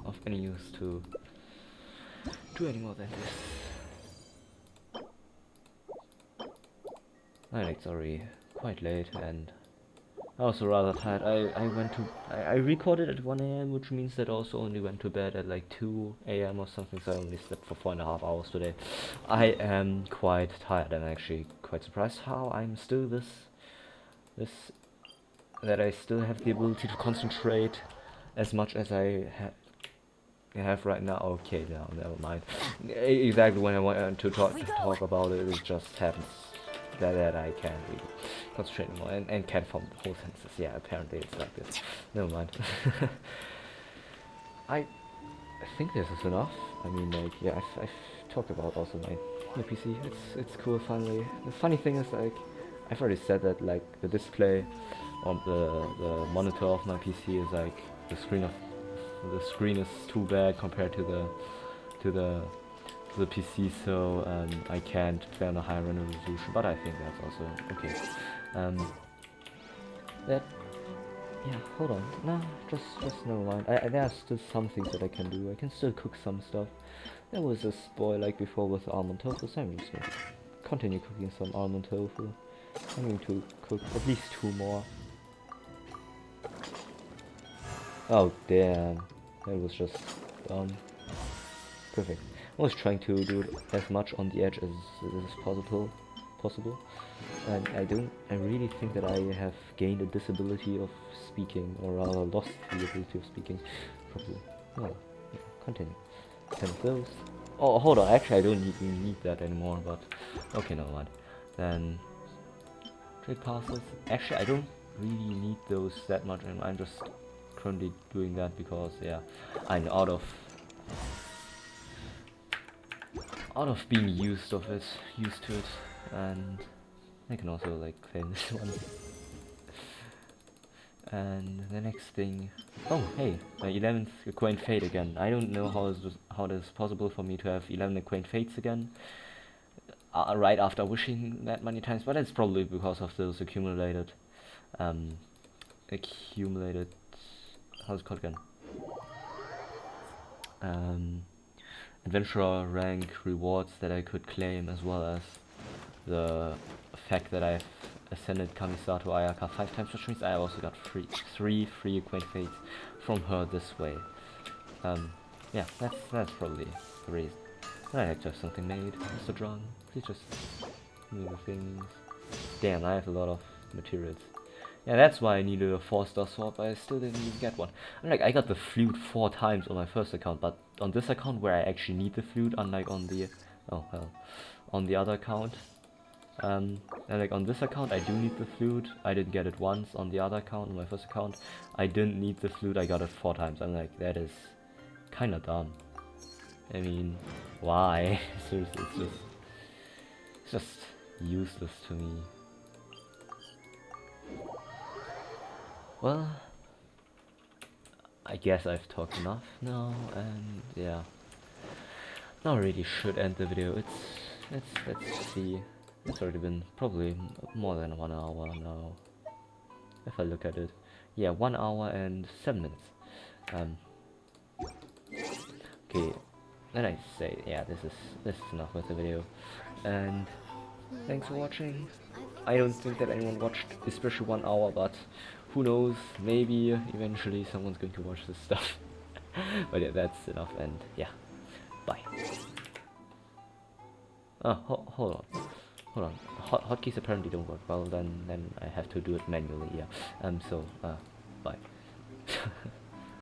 of any use to do any more than this. I think it's already quite late and I also rather tired. I recorded at 1 AM, which means that I also only went to bed at like 2 AM or something, so I only slept for 4.5 hours today. I am quite tired and actually quite surprised how I'm still that I still have the ability to concentrate as much as I have right now. Okay, no, never mind. Exactly when I want to talk about it, it just happens that I can't really concentrate anymore and can't form the whole sentences. Yeah, apparently it's like this. Never mind. I think this is enough. I mean, like, yeah, I've talked about also my PC. It's cool finally. The funny thing is, like, I've already said that like the display on the monitor of my PC is like the screen is too bad compared to the PC, so I can't play on a higher render resolution, but I think that's also okay. That Yeah, hold on. Nah, just never mind. There are still some things that I can do. I can still cook some stuff. There was a spoil like before with almond tofu, so I'm just going to continue cooking some almond tofu. I'm going to cook at least 2 more. Oh damn, that was just perfect. I was trying to do it as much on the edge as possible, and I really think that I have gained a disability of speaking, or rather lost the ability of speaking properly. Well, yeah, continue. 10 of those. Oh, hold on, actually I don't even need that anymore, but okay, never mind. Then trade parcels. Actually, I don't really need those that much, and I'm just currently doing that because, yeah, I'm out of being used to it, and I can also like claim this one. And the next thing, oh hey, my 11th Quaint Fate again. I don't know how it is possible for me to have 11 Quaint Fates again right after wishing that many times, but it's probably because of those accumulated how's it called again? Adventurer rank rewards that I could claim, as well as the fact that I've ascended Kamisato Ayaka 5 times, which means I also got 3 free Acquaint Fates from her this way. Yeah, that's probably the reason. I like to have something made. Mr. Drunk, please just give me the things. Damn, I have a lot of materials. Yeah, that's why I needed a 4-star sword, but I still didn't even get one. I got the flute 4 times on my first account, but on this account where I actually need the flute, unlike on the on the other account, and like on this account I do need the flute. I didn't get it once. On the other account, on my first account, I didn't need the flute. I got it 4 times. I'm like, that is kind of dumb. I mean, why? Seriously, it's just useless to me. Well, I guess I've talked enough now, and yeah, now I really should end the video. Let's see. It's already been probably more than 1 hour now, if I look at it. Yeah, 1 hour and 7 minutes. Okay, then I say, yeah, this is enough with the video, and thanks for watching. I don't think that anyone watched, especially 1 hour, but who knows, maybe eventually someone's going to watch this stuff. But yeah, that's enough, and yeah, bye. Oh, hold on. Hotkeys apparently don't work well. Then I have to do it manually. Yeah. So bye.